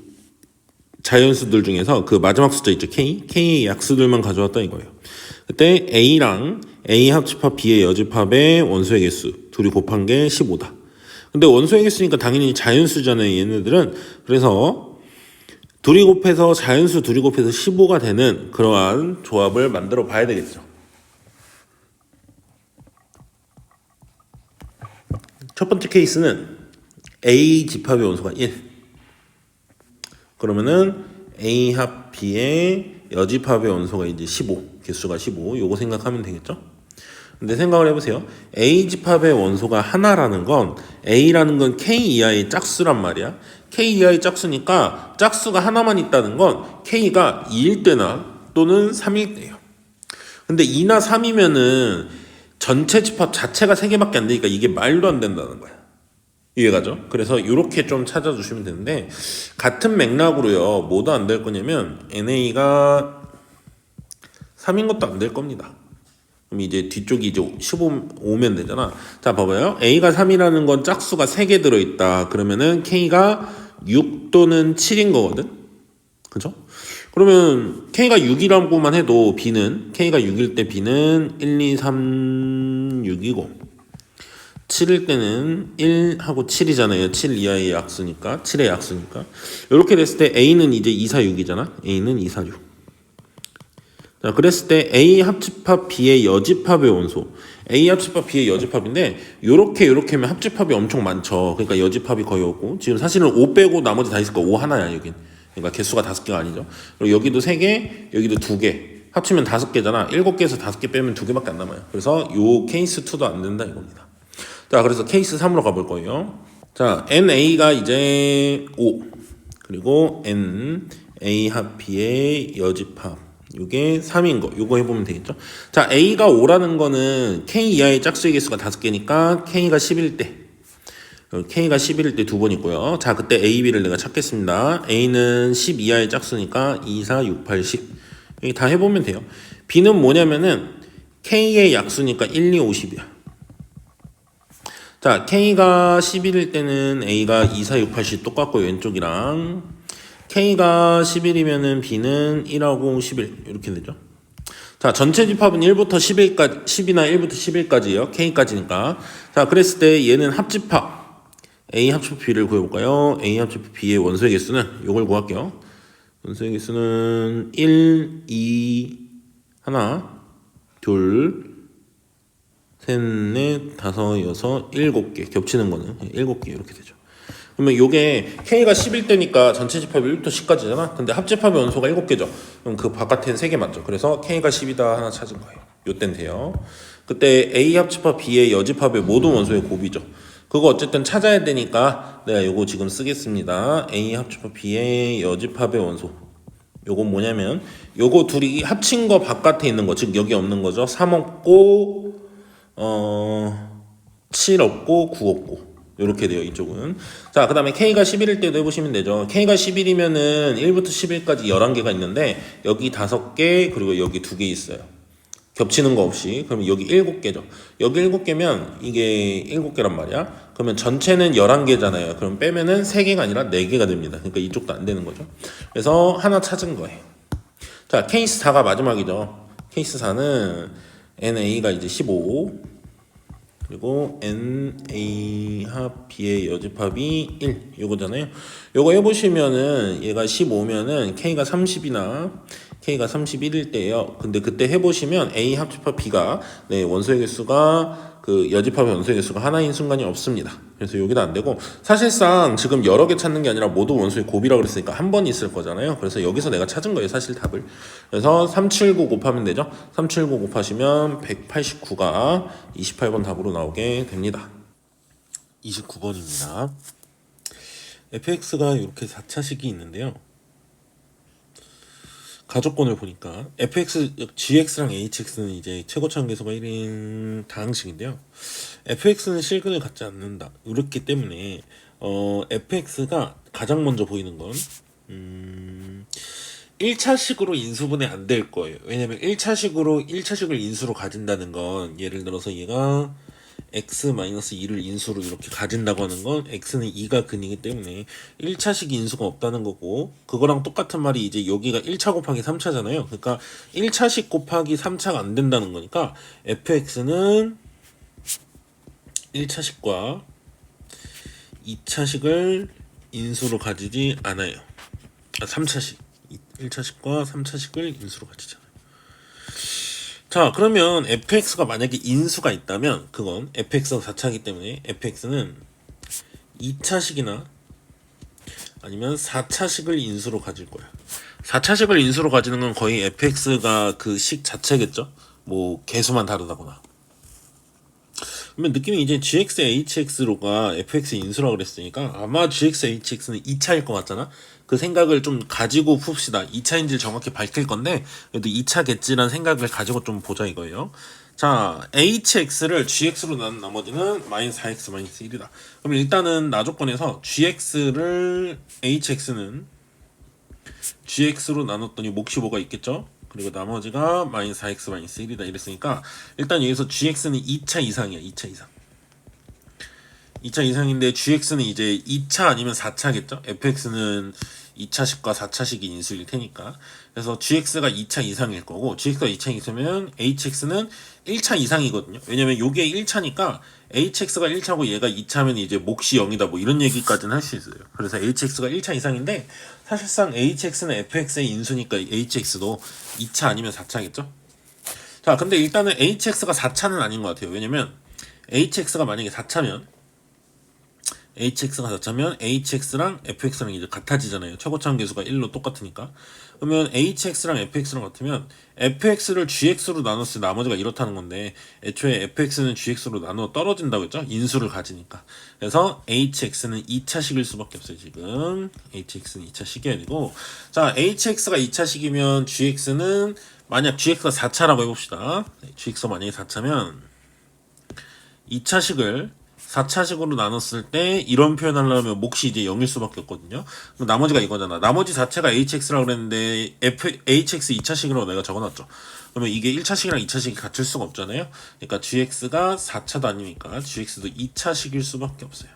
자연수들 중에서 그 마지막 숫자 있죠, K의 약수들만 가져왔다 이거예요. 그때 A랑 A 합집합 B의 여집합의 원소의 개수 둘이 곱한 게 15다. 근데 원소의 개수니까 당연히 자연수잖아요, 얘네들은. 그래서 둘이 곱해서 자연수 둘이 곱해서 15가 되는 그러한 조합을 만들어 봐야 되겠죠. 첫 번째 케이스는 A 집합의 원소가 1. 그러면은 A 합 B의 여집합의 원소가 이제 15. 개수가 15. 요거 생각하면 되겠죠? 근데 생각을 해보세요. A 집합의 원소가 하나라는 건 A라는 건 K 이하의 짝수란 말이야. K 이하의 짝수니까 짝수가 하나만 있다는 건 K가 2일 때나 또는 3일 때예요. 근데 2나 3이면은 전체 집합 자체가 3개밖에 안 되니까 이게 말도 안 된다는 거야. 이해가죠? 그래서 이렇게 좀 찾아주시면 되는데 같은 맥락으로요. 뭐도 안 될 거냐면 NA가 3인 것도 안 될 겁니다. 그럼 이제 뒤쪽이 이제 15면 되잖아. 자, 봐봐요. A가 3이라는 건 짝수가 3개 들어있다. 그러면은 K가 6 또는 7인 거거든. 그죠? 그러면 K가 6이라고만 해도 B는 K가 6일 때 B는 1, 2, 3, 6이고 7일 때는 1하고 7이잖아요. 7 이하의 약수니까 7의 약수니까 이렇게 됐을 때 A는 이제 2, 4, 6이잖아. A는 2, 4, 6. 자, 그랬을 때 A 합집합 B의 여집합의 원소. A 합집합 B의 여집합인데 요렇게 하면 합집합이 엄청 많죠. 그러니까 여집합이 거의 없고 지금 사실은 5 빼고 나머지 다 있을 거 5 하나야 여긴. 그러니까 개수가 5개가 아니죠. 그리고 여기도 3개, 여기도 2개. 합치면 5개잖아. 7개에서 5개 빼면 2개밖에 안 남아요. 그래서 요 케이스 2도 안 된다 이겁니다. 자, 그래서 케이스 3으로 가볼 거예요. 자, NA가 이제 5. 그리고 N A 합 B의 여집합. 요게 3인 거. 요거 해보면 되겠죠. 자, A가 5라는 거는 K 이하의 짝수의 개수가 5개니까 K가 10일 때. K가 11일 때 두 번 있고요. 자, 그때 A, B를 내가 찾겠습니다. A는 10 이하의 짝수니까 2, 4, 6, 8, 10. 여기 다 해보면 돼요. B는 뭐냐면은 K의 약수니까 1, 2, 50이야. 자, K가 11일 때는 A가 2, 4, 6, 8, 10 똑같고 왼쪽이랑 K가 11이면은 B는 1하고 11 이렇게 되죠. 자, 전체 집합은 1부터 11까지 10이나 1부터 11까지예요. K까지니까. 자, 그랬을 때 얘는 합집합 A 합집합 B를 구해볼까요? A 합집합 B의 원소의 개수는 요걸 구할게요. 원소의 개수는 1, 2, 하나, 둘, 셋, 넷, 다섯, 여섯, 7개 겹치는 거는 7개 이렇게 되죠. 그러면 요게 K가 10일 때니까 전체 집합이 1부터 10까지잖아. 근데 합집합의 원소가 7개죠. 그럼 그 바깥에는 3개 맞죠. 그래서 K가 10이다 하나 찾은 거예요. 요땐 돼요. 그때 A 합집합 B의 여집합의 모든 원소의 곱이죠. 그거 어쨌든 찾아야 되니까 내가 요거 지금 쓰겠습니다. A 합집합 B의 여집합의 원소. 요건 뭐냐면 요거 둘이 합친 거 바깥에 있는 거, 즉 여기 없는 거죠. 3 없고 7 없고 9 없고 이렇게 돼요. 이쪽은. 자, 그 다음에 K가 11일 때도 해보시면 되죠. K가 11이면은 1부터 11까지 11개가 있는데 여기 5개 그리고 여기 2개 있어요. 겹치는 거 없이. 그러면 여기 7개죠. 여기 7개면 이게 7개란 말이야. 그러면 전체는 11개잖아요. 그럼 빼면은 3개가 아니라 4개가 됩니다. 그러니까 이쪽도 안 되는 거죠. 그래서 하나 찾은 거예요. 자, 케이스 4가 마지막이죠. 케이스 4는 NA가 이제 15 그리고 NA 합 B의 여집합이 1 요거잖아요. 요거 해보시면은 얘가 15면은 K가 30이나 K가 31일 때예요. 근데 그때 해보시면 A 합집합 B가 네, 원소의 개수가 그 여집합의 원소의 개수가 하나인 순간이 없습니다. 그래서 여기도 안 되고 사실상 지금 여러 개 찾는 게 아니라 모두 원소의 곱이라고 그랬으니까 한 번 있을 거잖아요. 그래서 여기서 내가 찾은 거예요, 사실 답을. 그래서 379 곱하면 되죠. 379 곱하시면 189가 28번 답으로 나오게 됩니다. 29번입니다. fx가 이렇게 4차식이 있는데요. 가족권을 보니까 gx랑 hx는 이제 최고차원 계수가 1인 다항식인데요. fx는 실근을 갖지 않는다. 이렇기 때문에 fx가 가장 먼저 보이는 건 1차식으로 인수분해 안 될 거예요. 왜냐면 1차식을 인수로 가진다는 건 예를 들어서 얘가 x-2를 인수로 이렇게 가진다고 하는 건 x는 2가 근이기 때문에 1차식 인수가 없다는 거고, 그거랑 똑같은 말이 이제 여기가 1차 곱하기 3차잖아요. 그러니까 1차식 곱하기 3차가 안 된다는 거니까 fx는 1차식과 2차식을 인수로 가지지 않아요. 3차식 1차식과 3차식을 인수로 가지잖아요. 자, 그러면 fx가 만약에 인수가 있다면 그건 fx가 4차이기 때문에 fx는 2차식이나 아니면 4차식을 인수로 가질 거야. 4차식을 인수로 가지는 건 거의 fx가 그 식 자체겠죠. 뭐 개수만 다르다거나. 그러면 느낌이 이제 gx, hx로가 fx 인수라고 그랬으니까 아마 gx, hx는 2차일 것 같잖아. 그 생각을 좀 가지고 풉시다. 2차인지를 정확히 밝힐 건데 그래도 2차겠지라는 생각을 가지고 좀 보자 이거예요. 자, hx를 gx로 나눈 나머지는 마이너스 4x 마이너스 1이다. 그럼 일단은 나조건에서 gx를 hx는 gx로 나눴더니 몫이 뭐가 있겠죠? 그리고 나머지가 마이너스 4x 마이너스 1이다 이랬으니까 일단 여기서 gx는 2차 이상이야. 2차 이상. 2차 이상인데 gx는 이제 2차 아니면 4차겠죠? fx는 2차식과 4차식이 인수일 테니까. 그래서 gx가 2차 이상일 거고, gx가 2차 이상이면 hx는 1차 이상이거든요. 왜냐면 요게 1차니까 hx가 1차고 얘가 2차면 이제 몫이 0이다 뭐 이런 얘기까지는 할 수 있어요. 그래서 hx가 1차 이상인데 사실상 hx는 fx의 인수니까 hx도 2차 아니면 4차겠죠? 자, 근데 일단은 hx가 4차는 아닌 것 같아요. 왜냐면 hx가 만약에 4차면 hx가 4차면 hx랑 fx랑 이제 같아지잖아요. 최고차원 계수가 1로 똑같으니까. 그러면 hx랑 fx랑 같으면 fx를 gx로 나눴을 때 나머지가 이렇다는 건데 애초에 fx는 gx로 나누어 떨어진다고 했죠. 인수를 가지니까. 그래서 hx는 2차식일 수밖에 없어요. 지금 hx는 2차식이 아니고, 자, hx가 2차식이면 gx는 만약 gx가 4차라고 해봅시다. gx가 만약에 4차면 2차식을 4차식으로 나눴을 때 이런 표현 하려면 몫이 이제 0일 수밖에 없거든요. 그럼 나머지가 이거잖아. 나머지 자체가 hx라고 그랬는데 hx 2차식이라고 내가 적어놨죠. 그러면 이게 1차식이랑 2차식이 같을 수가 없잖아요. 그러니까 gx가 4차도 아니니까 gx도 2차식일 수밖에 없어요.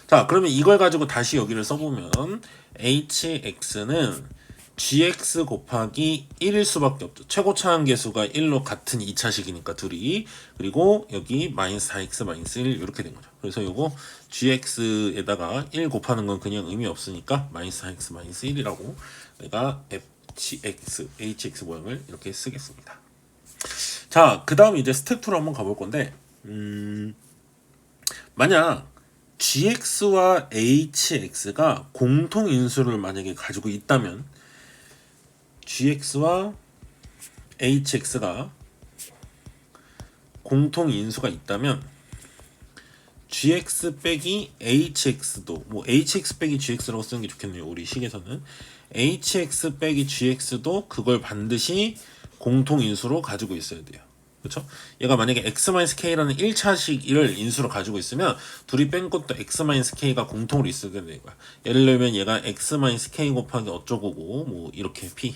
자, 그러면 이걸 가지고 다시 여기를 써보면 hx는 gx 곱하기 1일 수밖에 없죠. 최고차항 계수가 1로 같은 2차식이니까 둘이. 그리고 여기 마이너스 4x 마이너스 1 이렇게 된 거죠. 그래서 요거 gx에다가 1 곱하는 건 그냥 의미 없으니까 마이너스 4x 마이너스 1이라고 내가 hx 모양을 이렇게 쓰겠습니다. 자, 그 다음 이제 스텝 2로 한번 가볼 건데 만약 gx와 hx가 공통 인수를 만약에 가지고 있다면 gx와 hx가 공통 인수가 있다면 gx 빼기 hx도 뭐 hx 빼기 gx라고 쓰는 게 좋겠네요. 우리 식에서는 hx 빼기 gx도 그걸 반드시 공통 인수로 가지고 있어야 돼요. 그렇죠? 얘가 만약에 x-k라는 1차식을 인수로 가지고 있으면 둘이 뺀 것도 x-k가 공통으로 있어야 되는 거야. 예를 들면 얘가 x-k 곱하기 어쩌고고 뭐 이렇게 p,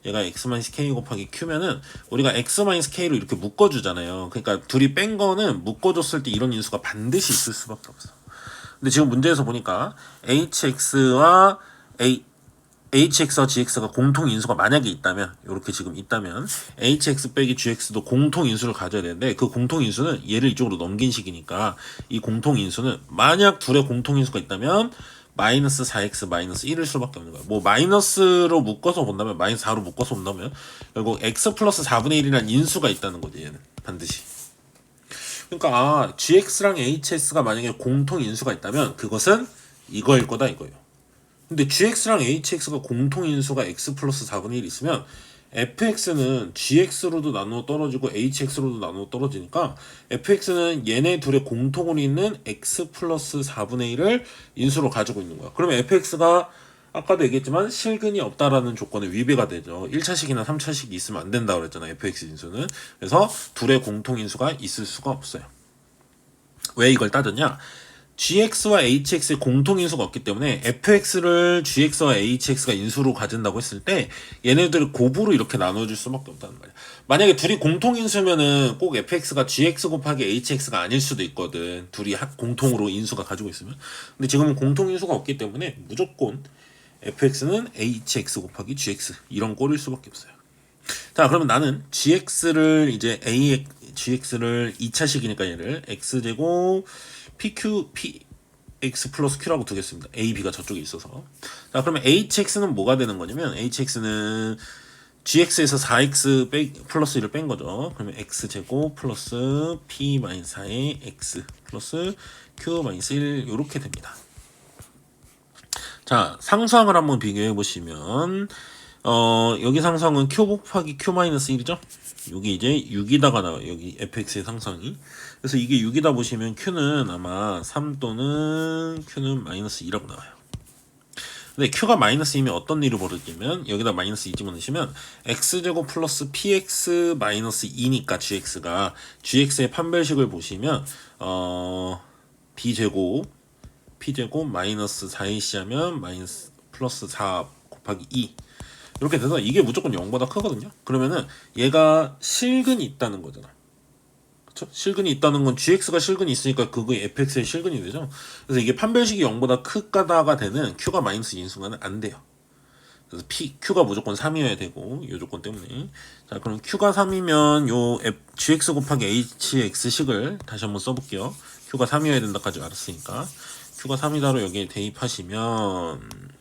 얘가 x-k 곱하기 q면은 우리가 x-k로 이렇게 묶어주잖아요. 그러니까 둘이 뺀 거는 묶어줬을 때 이런 인수가 반드시 있을 수밖에 없어. 근데 지금 문제에서 보니까 hx와 hx와 gx가 공통 인수가 만약에 있다면, 이렇게 지금 있다면 hx 빼기 gx도 공통 인수를 가져야 되는데, 그 공통 인수는 얘를 이쪽으로 넘긴 식이니까 이 공통 인수는 만약 둘의 공통 인수가 있다면 마이너스 4x 마이너스 1일 수밖에 없는 거야. 뭐 마이너스로 묶어서 본다면, 마이너스 4로 묶어서 본다면 결국 x 플러스 4분의 1이라는 인수가 있다는 거지. 얘는 반드시. 그러니까 gx랑 hs가 만약에 공통 인수가 있다면 그것은 이거일 거다 이거예요. 근데 gx랑 hx가 공통 인수가 x 플러스 4분의 1 있으면 fx는 gx로도 나누어 떨어지고 hx로도 나누어 떨어지니까 fx는 얘네 둘의 공통으로 있는 x 플러스 4분의 1을 인수로 가지고 있는 거야. 그러면 fx가 아까도 얘기했지만 실근이 없다라는 조건에 위배가 되죠. 1차식이나 3차식이 있으면 안 된다고 그랬잖아요. fx 인수는. 그래서 둘의 공통 인수가 있을 수가 없어요. 왜 이걸 따졌냐? gx와 hx의 공통인수가 없기 때문에 fx를 gx와 hx가 인수로 가진다고 했을 때 얘네들 곱으로 이렇게 나눠줄 수밖에 없다는 말이야. 만약에 둘이 공통인수면은 꼭 fx가 gx 곱하기 hx가 아닐 수도 있거든. 둘이 공통으로 인수가 가지고 있으면. 근데 지금은 공통인수가 없기 때문에 무조건 fx는 hx 곱하기 gx 이런 꼴일 수밖에 없어요. 자, 그러면 나는 gx를 이제 gx를 2차식이니까 얘를 x제곱 px 플러스 q라고 두겠습니다. a, b가 저쪽에 있어서. 자, 그러면 hx는 뭐가 되는 거냐면 hx는 gx에서 4x 플러스 1을 뺀 거죠. 그러면 x제곱 플러스 p 마이너스 4의 x 플러스 q 마이너스 1 이렇게 됩니다. 자, 상수항을 한번 비교해 보시면 여기 상수항은 q 곱하기 q 마이너스 1이죠. 여기 이제 6이다가 나와요. 여기 fx의 상수항이. 그래서 이게 6이다 보시면 q는 아마 3 또는 q는 마이너스 2라고 나와요. 근데 q가 마이너스 2면 어떤 일이 벌어지냐면 여기다 마이너스 2 집어넣으시면 x제곱 플러스 px 마이너스 2니까 gx의 판별식을 보시면 b제곱 p제곱 마이너스 4ac 하면 마이너스 플러스 4 곱하기 2 이렇게 돼서 이게 무조건 0보다 크거든요. 그러면은 얘가 실근이 있다는 거잖아. 그쵸? 실근이 있다는 건 gx가 실근이 있으니까 그거의 fx의 실근이 되죠. 그래서 이게 판별식이 0보다 크다가 되는 q가 마이너스 2인 순간은 안 돼요. 그래서 q가 무조건 3이어야 되고 이 조건 때문에. 자, 그럼 q가 3이면 요 gx 곱하기 hx식을 다시 한번 써볼게요. q가 3이어야 된다까지 알았으니까 q가 3이다로 여기에 대입하시면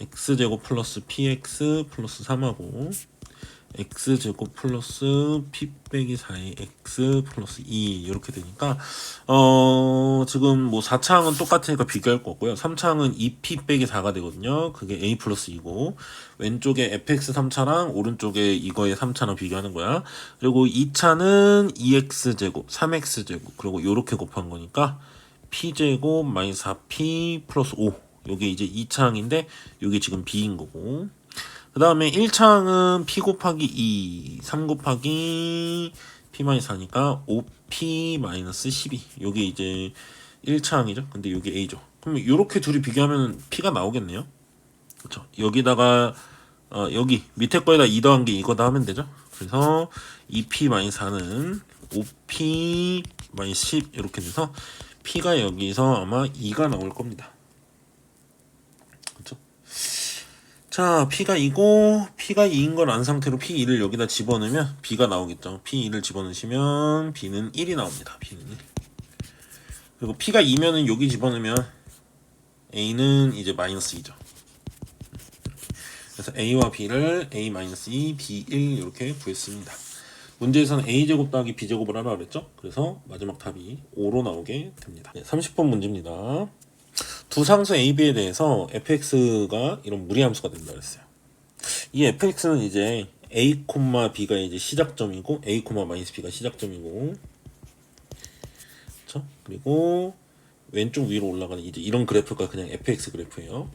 x제곱 플러스 px 플러스 3하고 x제곱 플러스 p 빼기 4의 x 플러스 2 이렇게 되니까 지금 뭐 4차항은 똑같으니까 비교할 거 없고요. 3차항은 2p 빼기 4가 되거든요. 그게 a 플러스 2고 왼쪽에 fx 3차랑 오른쪽에 이거의 3차랑 비교하는 거야. 그리고 2차는 2x제곱 3x제곱 그리고 요렇게 곱한 거니까 p제곱 마이너스 4p 플러스 5 요게 이제 2차항인데 요게 지금 b인 거고 그 다음에 1차항은 p 곱하기 2 3 곱하기 p 마이너스 4니까 5p 마이너스 12 요게 이제 1차항이죠. 근데 요게 a죠. 그럼 요렇게 둘이 비교하면 p가 나오겠네요. 그쵸. 여기다가 여기 밑에 거에다 2 더한 게 이거다 하면 되죠. 그래서 2p 마이너스 4는 5p 마이너스 10 이렇게 돼서 p가 여기서 아마 2가 나올 겁니다. 자, p가 2고 p가 2인 걸 안 상태로 p2를 여기다 집어넣으면 b가 나오겠죠. p2를 집어넣으시면 b는 1이 나옵니다. b는 1. 그리고 p가 2면은 여기 집어넣으면 a는 이제 마이너스 2죠. 그래서 a와 b를 a-2, b1 이렇게 구했습니다. 문제에서는 a제곱 더하기 b제곱을 하라 그랬죠. 그래서 마지막 답이 5로 나오게 됩니다. 30번 문제입니다. 두 상수 a, b에 대해서 fx가 이런 무리함수가 된다 그랬어요. 이 fx는 이제 a, b가 이제 시작점이고 a, b가 시작점이고 그렇죠? 그리고 왼쪽 위로 올라가는 이제 이런 그래프가 그냥 fx 그래프예요.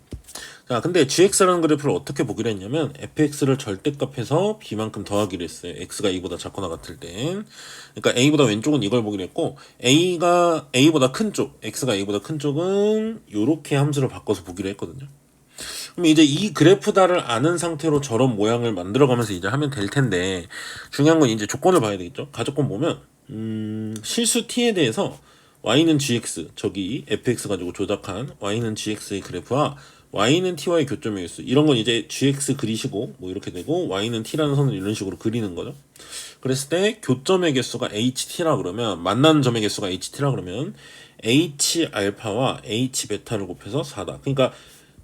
자, 근데 gx라는 그래프를 어떻게 보기로 했냐면 fx를 절대값해서 b만큼 더하기로 했어요. x가 a보다 작거나 같을 땐. 그러니까 a보다 왼쪽은 이걸 보기로 했고 a가 a보다 큰 쪽, x가 a보다 큰 쪽은 요렇게 함수를 바꿔서 보기로 했거든요. 그럼 이제 이 그래프다를 아는 상태로 저런 모양을 만들어가면서 이제 하면 될 텐데 중요한 건 이제 조건을 봐야 되겠죠. 가조건 보면 실수 t에 대해서 y는 gx, 저기 fx 가지고 조작한 y는 gx의 그래프와 y는 t와의 교점의 개수. 이런 건 이제 gx 그리시고 뭐 이렇게 되고 y는 t라는 선을 이런 식으로 그리는 거죠. 그랬을 때 교점의 개수가 ht라 그러면 만나는 점의 개수가 ht라 그러면 h 알파와 h 베타를 곱해서 4다. 그러니까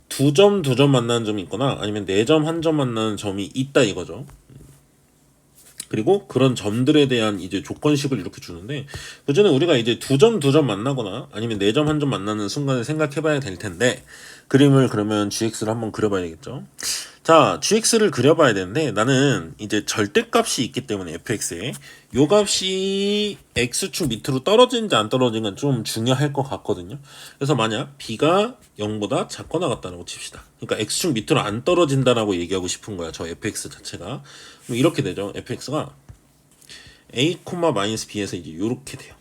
두 점 만나는 점이 있거나 아니면 네 점 한 점 만나는 점이 있다 이거죠. 그리고 그런 점들에 대한 이제 조건식을 이렇게 주는데 그전에 우리가 이제 두 점 만나거나 아니면 네 점 한 점 만나는 순간을 생각해봐야 될 텐데 그림을 그러면 gx를 한번 그려봐야 되겠죠. 자, gx를 그려봐야 되는데 나는 이제 절대값이 있기 때문에 fx에 요 값이 x축 밑으로 떨어지는지 안 떨어지는 건 좀 중요할 것 같거든요. 그래서 만약 b가 0보다 작거나 같다라고 칩시다. 그러니까 x축 밑으로 안 떨어진다라고 얘기하고 싶은 거야. 저 fx 자체가. 그럼 이렇게 되죠. fx가 a, b에서 이제 요렇게 돼요.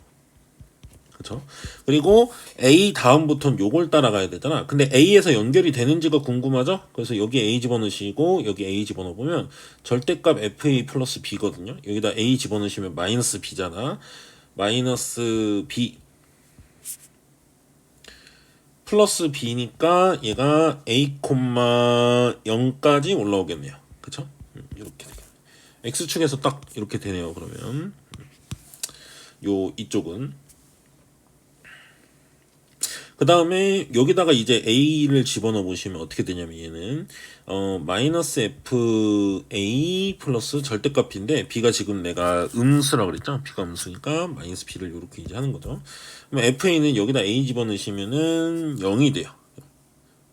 그쵸? 그리고 A 다음부터는 요걸 따라가야 되잖아. 근데 A에서 연결이 되는지가 궁금하죠? 그래서 여기 A 집어넣으시고 여기 A 집어넣으면 절대값 FA 플러스 B거든요. 여기다 A 집어넣으시면 마이너스 B잖아. 마이너스 B 플러스 B니까 얘가 A, 0까지 올라오겠네요. 그쵸? 이렇게 되겠네요. X축에서 딱 이렇게 되네요. 그러면 요 이쪽은 그 다음에 여기다가 이제 a를 집어넣어 보시면 어떻게 되냐면 얘는 마이너스 fa 플러스 절대값인데 b가 지금 내가 음수라 그랬죠. b가 음수니까 마이너스 b를 이렇게 이제 하는 거죠. 그러면 fa는 여기다 a 집어넣으시면은 0이 돼요.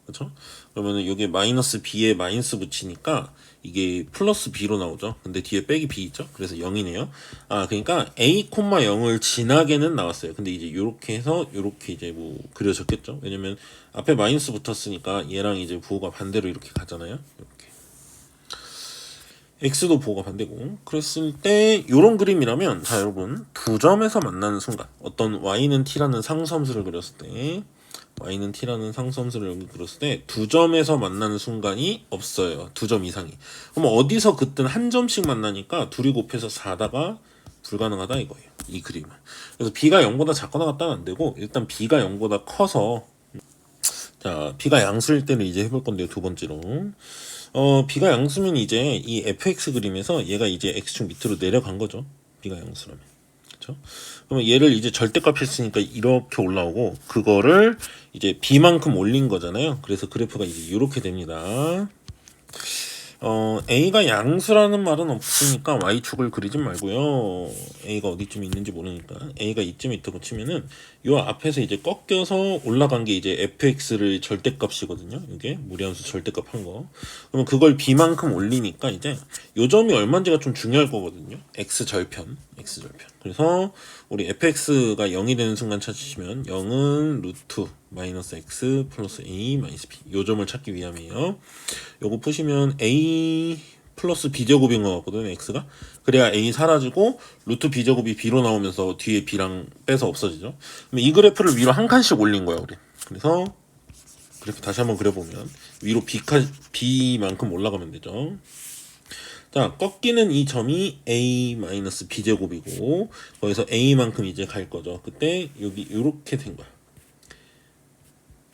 그렇죠? 그러면은 여기 마이너스 b에 마이너스 붙이니까 이게 플러스 b로 나오죠. 근데 뒤에 빼기 b 있죠. 그래서 0이네요. 아, 그러니까 a, 0을 지나게는 나왔어요. 근데 이제 요렇게 해서 요렇게 이제 뭐 그려졌겠죠. 왜냐면 앞에 마이너스 붙었으니까 얘랑 이제 부호가 반대로 이렇게 가잖아요. 이렇게. x도 부호가 반대고. 그랬을 때 요런 그림이라면 자, 여러분 두 점에서 만나는 순간 어떤 y는 t라는 상수함수를 그렸을 때 y는 t라는 상수함수를 여기 그렸을 때 두 점에서 만나는 순간이 없어요. 두 점 이상이. 그럼 어디서 그땐 한 점씩 만나니까 둘이 곱해서 4다가 불가능하다 이거예요. 이 그림은. 그래서 b가 0보다 작거나 같다는 안 되고 일단 b가 0보다 커서 자, b가 양수일 때는 이제 해볼 건데요. 두 번째로. b가 양수면 이제 이 fx 그림에서 얘가 이제 x축 밑으로 내려간 거죠. b가 양수라면. 그렇죠? 그러면 얘를 이제 절대값 했으니까 이렇게 올라오고 그거를 이제 b만큼 올린 거잖아요. 그래서 그래프가 이제 이렇게 됩니다. a가 양수라는 말은 없으니까 y축을 그리지 말고요. a가 어디쯤 있는지 모르니까 a가 이쯤에 있다고 치면은 요 앞에서 이제 꺾여서 올라간 게 이제 fx를 절대값이거든요. 이게 무리함수 절대값 한 거. 그러면 그걸 b만큼 올리니까 이제 요 점이 얼마인지가 좀 중요할 거거든요. x절편. 그래서 우리 fx가 0이 되는 순간 찾으시면 0은 루트 마이너스 x 플러스 a 마이너스 b 요 점을 찾기 위함이에요. 요거 푸시면 a 플러스 b제곱인 것 같거든요. x가. 그래야 a 사라지고 루트 b제곱이 b로 나오면서 뒤에 b랑 빼서 없어지죠. 그럼 이 그래프를 위로 한 칸씩 올린 거야 우리. 그래서 그래프 다시 한번 그려보면 위로 b만큼 올라가면 되죠. 자, 꺾이는 이 점이 a-b제곱이고 거기서 a만큼 이제 갈 거죠. 그때 여기 요렇게 된 거야.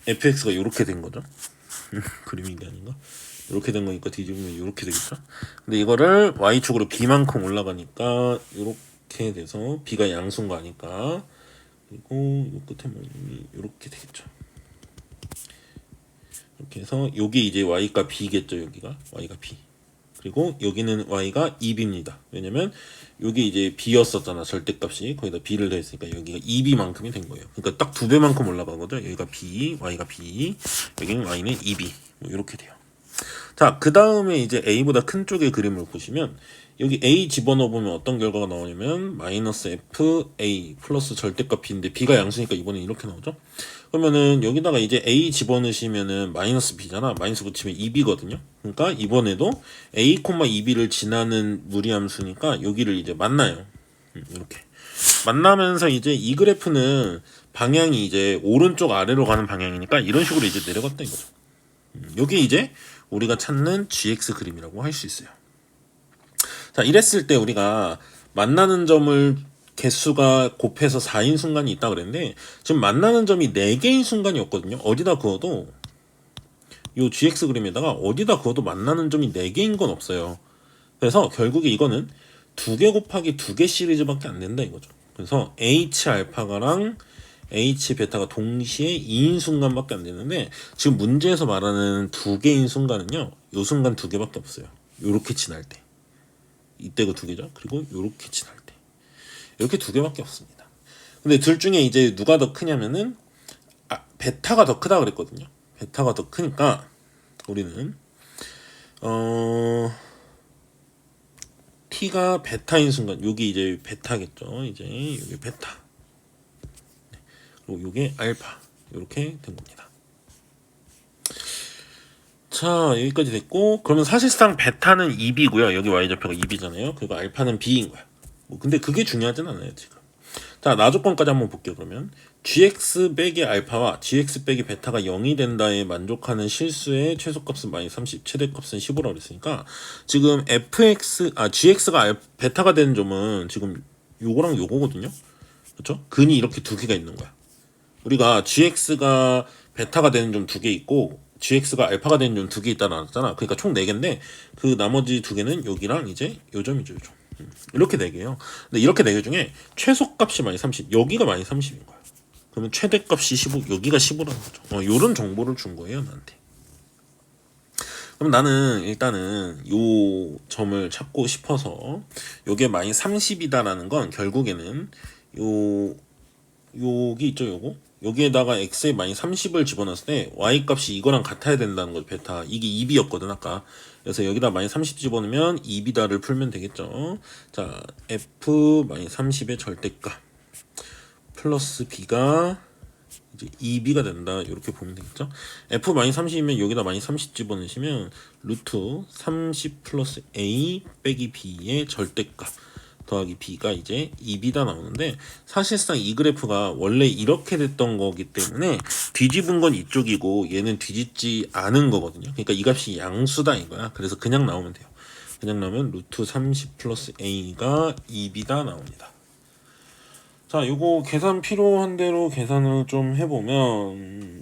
fx가 요렇게 된 거죠. 그림인 게 아닌가? 요렇게 된 거니까 뒤집으면 요렇게 되겠죠. 근데 이거를 y축으로 b만큼 올라가니까 요렇게 돼서 b가 양수인 거 아니까 그리고 요 끝에 뭐 요렇게 되겠죠. 이렇게 해서 요게 이제 y가 b겠죠. 여기가 y가 b. 그리고 여기는 y가 2b입니다. 왜냐면 여기 이제 b였었잖아. 절대값이. 거기다 b를 더했으니까 여기가 2b만큼이 된 거예요. 그러니까 딱 두 배만큼 올라간 거죠. 여기가 b, y가 b, 여기는 y는 2b. 뭐 이렇게 돼요. 자, 그 다음에 이제 a보다 큰 쪽의 그림을 보시면 여기 a 집어넣어보면 어떤 결과가 나오냐면 마이너스 fa 플러스 절대값 b인데 b가 양수니까 이번엔 이렇게 나오죠. 그러면은 여기다가 이제 a 집어넣으시면은 마이너스 b잖아. 마이너스 붙이면 2b거든요. 그러니까 이번에도 a, 2b를 지나는 무리함수니까 여기를 이제 만나요. 이렇게 만나면서 이제 이 그래프는 방향이 이제 오른쪽 아래로 가는 방향이니까 이런 식으로 이제 내려갔다 이거죠. 요게 이제 우리가 찾는 gx 그림이라고 할 수 있어요. 자, 이랬을 때 우리가 만나는 점을 개수가 곱해서 4인 순간이 있다 그랬는데 지금 만나는 점이 4개인 순간이었거든요. 어디다 그어도 요 GX 그림에다가 어디다 그어도 만나는 점이 4개인 건 없어요. 그래서 결국에 이거는 2개 곱하기 2개 시리즈밖에 안 된다 이거죠. 그래서 H 알파가랑 H 베타가 동시에 2인 순간밖에 안 되는데, 지금 문제에서 말하는 2개인 순간은요, 요 순간 2개밖에 없어요. 요렇게 지날 때, 이때가 2개죠. 그리고 요렇게 지날 때, 이렇게 2개밖에 없습니다. 근데 둘 중에 이제 누가 더 크냐면은 베타가 더 크다 그랬거든요. 베타가 더 크니까 우리는 t가 베타인 순간, 여기 이제 베타겠죠. 이제 여기 베타, 그리고 요게 알파, 이렇게 된 겁니다. 자, 여기까지 됐고, 그러면 사실상 베타는 2b고요. 여기 y좌표가 2b잖아요. 그리고 알파는 b인 거야. 뭐 근데 그게 중요하진 않아요 지금. 자, 나조건까지 한번 볼게요. 그러면 gx 빼기 알파와 gx 빼기 베타가 0이 된다에 만족하는 실수의 최소값은 -30, 최대값은 15라고 그랬으니까, 지금 gx가 베타가 되는 점은 지금 요거랑 요거거든요. 그렇죠? 근이 이렇게 2개가 있는 거야. 우리가 gx가 베타가 되는 점 2개 있고 gx가 알파가 되는 점 2개 있다 나왔잖아. 그러니까 총 4개인데 그 나머지 2개는 여기랑 이제 요 점이죠, 요 점. 이렇게 4개예요. 근데 이렇게 4개 중에 최소값이 -30, 여기가 -30인 거야. 그러면 최대값이 15, 여기가 15라는 거죠. 요런 정보를 준 거예요, 나한테. 그럼 나는 일단은 요 점을 찾고 싶어서, 요게 -30이다라는 건 결국에는 여기 있죠, 요거? 여기에다가 x에 -30을 집어넣었을 때 y 값이 이거랑 같아야 된다는 거죠. 베타, 이게 2b였거든 아까. 그래서 여기다 -30 집어넣으면 2b다를 풀면 되겠죠. 자, f -30의 절대값 플러스 b가 이제 2b가 된다, 이렇게 보면 되겠죠. f -30이면 여기다 -30 집어넣으시면 루트 30 플러스 a 빼기 b의 절대값 더하기 b가 이제 2b다 나오는데, 사실상 이 그래프가 원래 이렇게 됐던 거기 때문에 뒤집은 건 이쪽이고 얘는 뒤집지 않은 거거든요. 그러니까 이 값이 양수다 이거야. 그래서 그냥 나오면 돼요. 그냥 나오면 루트 30 플러스 a가 2b다 나옵니다. 자, 요거 계산 필요한 대로 계산을 좀 해보면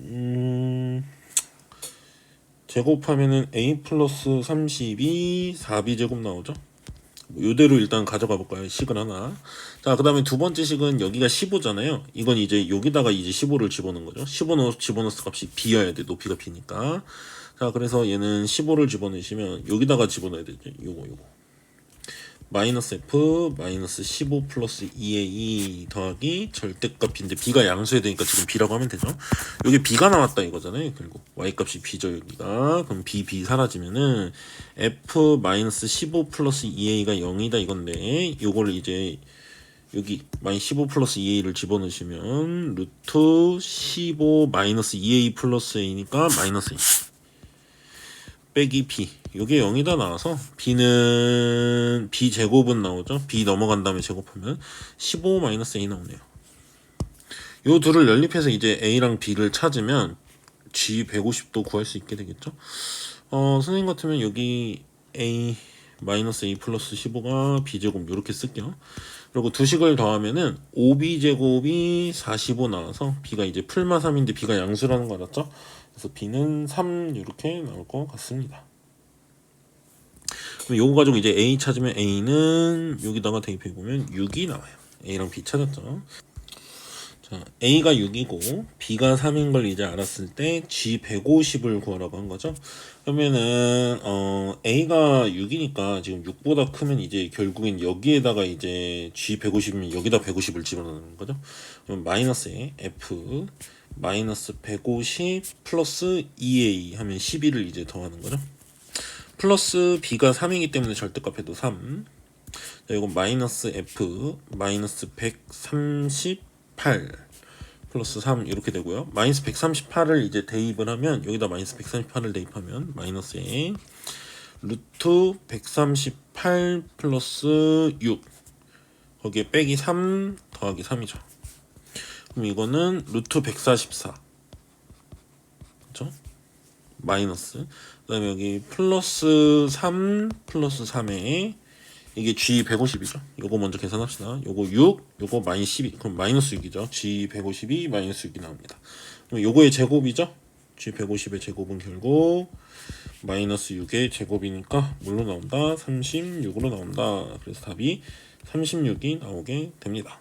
제곱하면은 a 플러스 30이 4b 제곱 나오죠. 요대로 일단 가져가 볼까요? 식을 하나. 자, 그 다음에 두 번째 식은 여기가 15잖아요. 이건 이제 여기다가 이제 15를 집어넣은 거죠. 15 집어넣었을 값이 b여야 돼. 높이가 b니까. 자, 그래서 얘는 15를 집어넣으시면 여기다가 집어넣어야 되죠. 요거. 마이너스 f 마이너스 15 플러스 2a 더하기 절대값인데 b가 양수해야 되니까 지금 b라고 하면 되죠. 여기 b가 나왔다 이거잖아요. 그리고 y 값이 b죠 여기가. 그럼 b 사라지면은 f 마이너스 15 플러스 2a가 0이다 이건데, 요거를 이제 여기 -15 플러스 2a를 집어넣으시면 루트 15 마이너스 2a 플러스 a니까 마이너스 a 빼기 b, 요게 0이다 나와서 b는 b 제곱은 나오죠. b 넘어간 다음에 제곱하면 15 마이너스 a 나오네요. 요 둘을 연립해서 이제 a랑 b를 찾으면 g 150도 구할 수 있게 되겠죠. 선생님 같으면 여기 a 마이너스 a 플러스 15가 b 제곱 요렇게 쓸게요. 그리고 두 식을 더하면은 5b 제곱이 45 나와서 b가 이제 풀마 3인데 b가 양수라는 거 알았죠? 그래서 b는 3 이렇게 나올 것 같습니다. 그럼 요거 가지고 이제 a 찾으면 a는 여기다가 대입해 보면 6이 나와요. a랑 b 찾았죠. 자, a가 6이고 b가 3인 걸 이제 알았을 때 g 150을 구하라고 한 거죠. 그러면은 a가 6이니까 지금 6보다 크면 이제 결국엔 여기에다가 이제 g 150이면 여기다 150을 집어넣는 거죠. 그럼 마이너스에 f 마이너스 150 플러스 2a 하면 12를 이제 더하는 거죠. 플러스 b가 3이기 때문에 절대값에도 3. 자, 이건 마이너스 f 마이너스 138 플러스 3 이렇게 되고요. 마이너스 138을 이제 대입을 하면 여기다 마이너스 138을 대입하면 마이너스에 루트 138 플러스 6 거기에 빼기 3 더하기 3이죠. 그럼 이거는 루트 144 그렇죠? 마이너스, 그 다음에 여기 플러스 3 플러스 3에 이게 g 150이죠. 요거 먼저 계산합시다. 요거 6, 요거 마이너스 12, 그럼 마이너스 6이죠. g 152 마이너스 6이 나옵니다. 그럼 요거의 제곱이죠. G 150의 제곱은 결국 마이너스 6의 제곱이니까 뭘로 나온다? 36으로 나온다. 그래서 답이 36이 나오게 됩니다.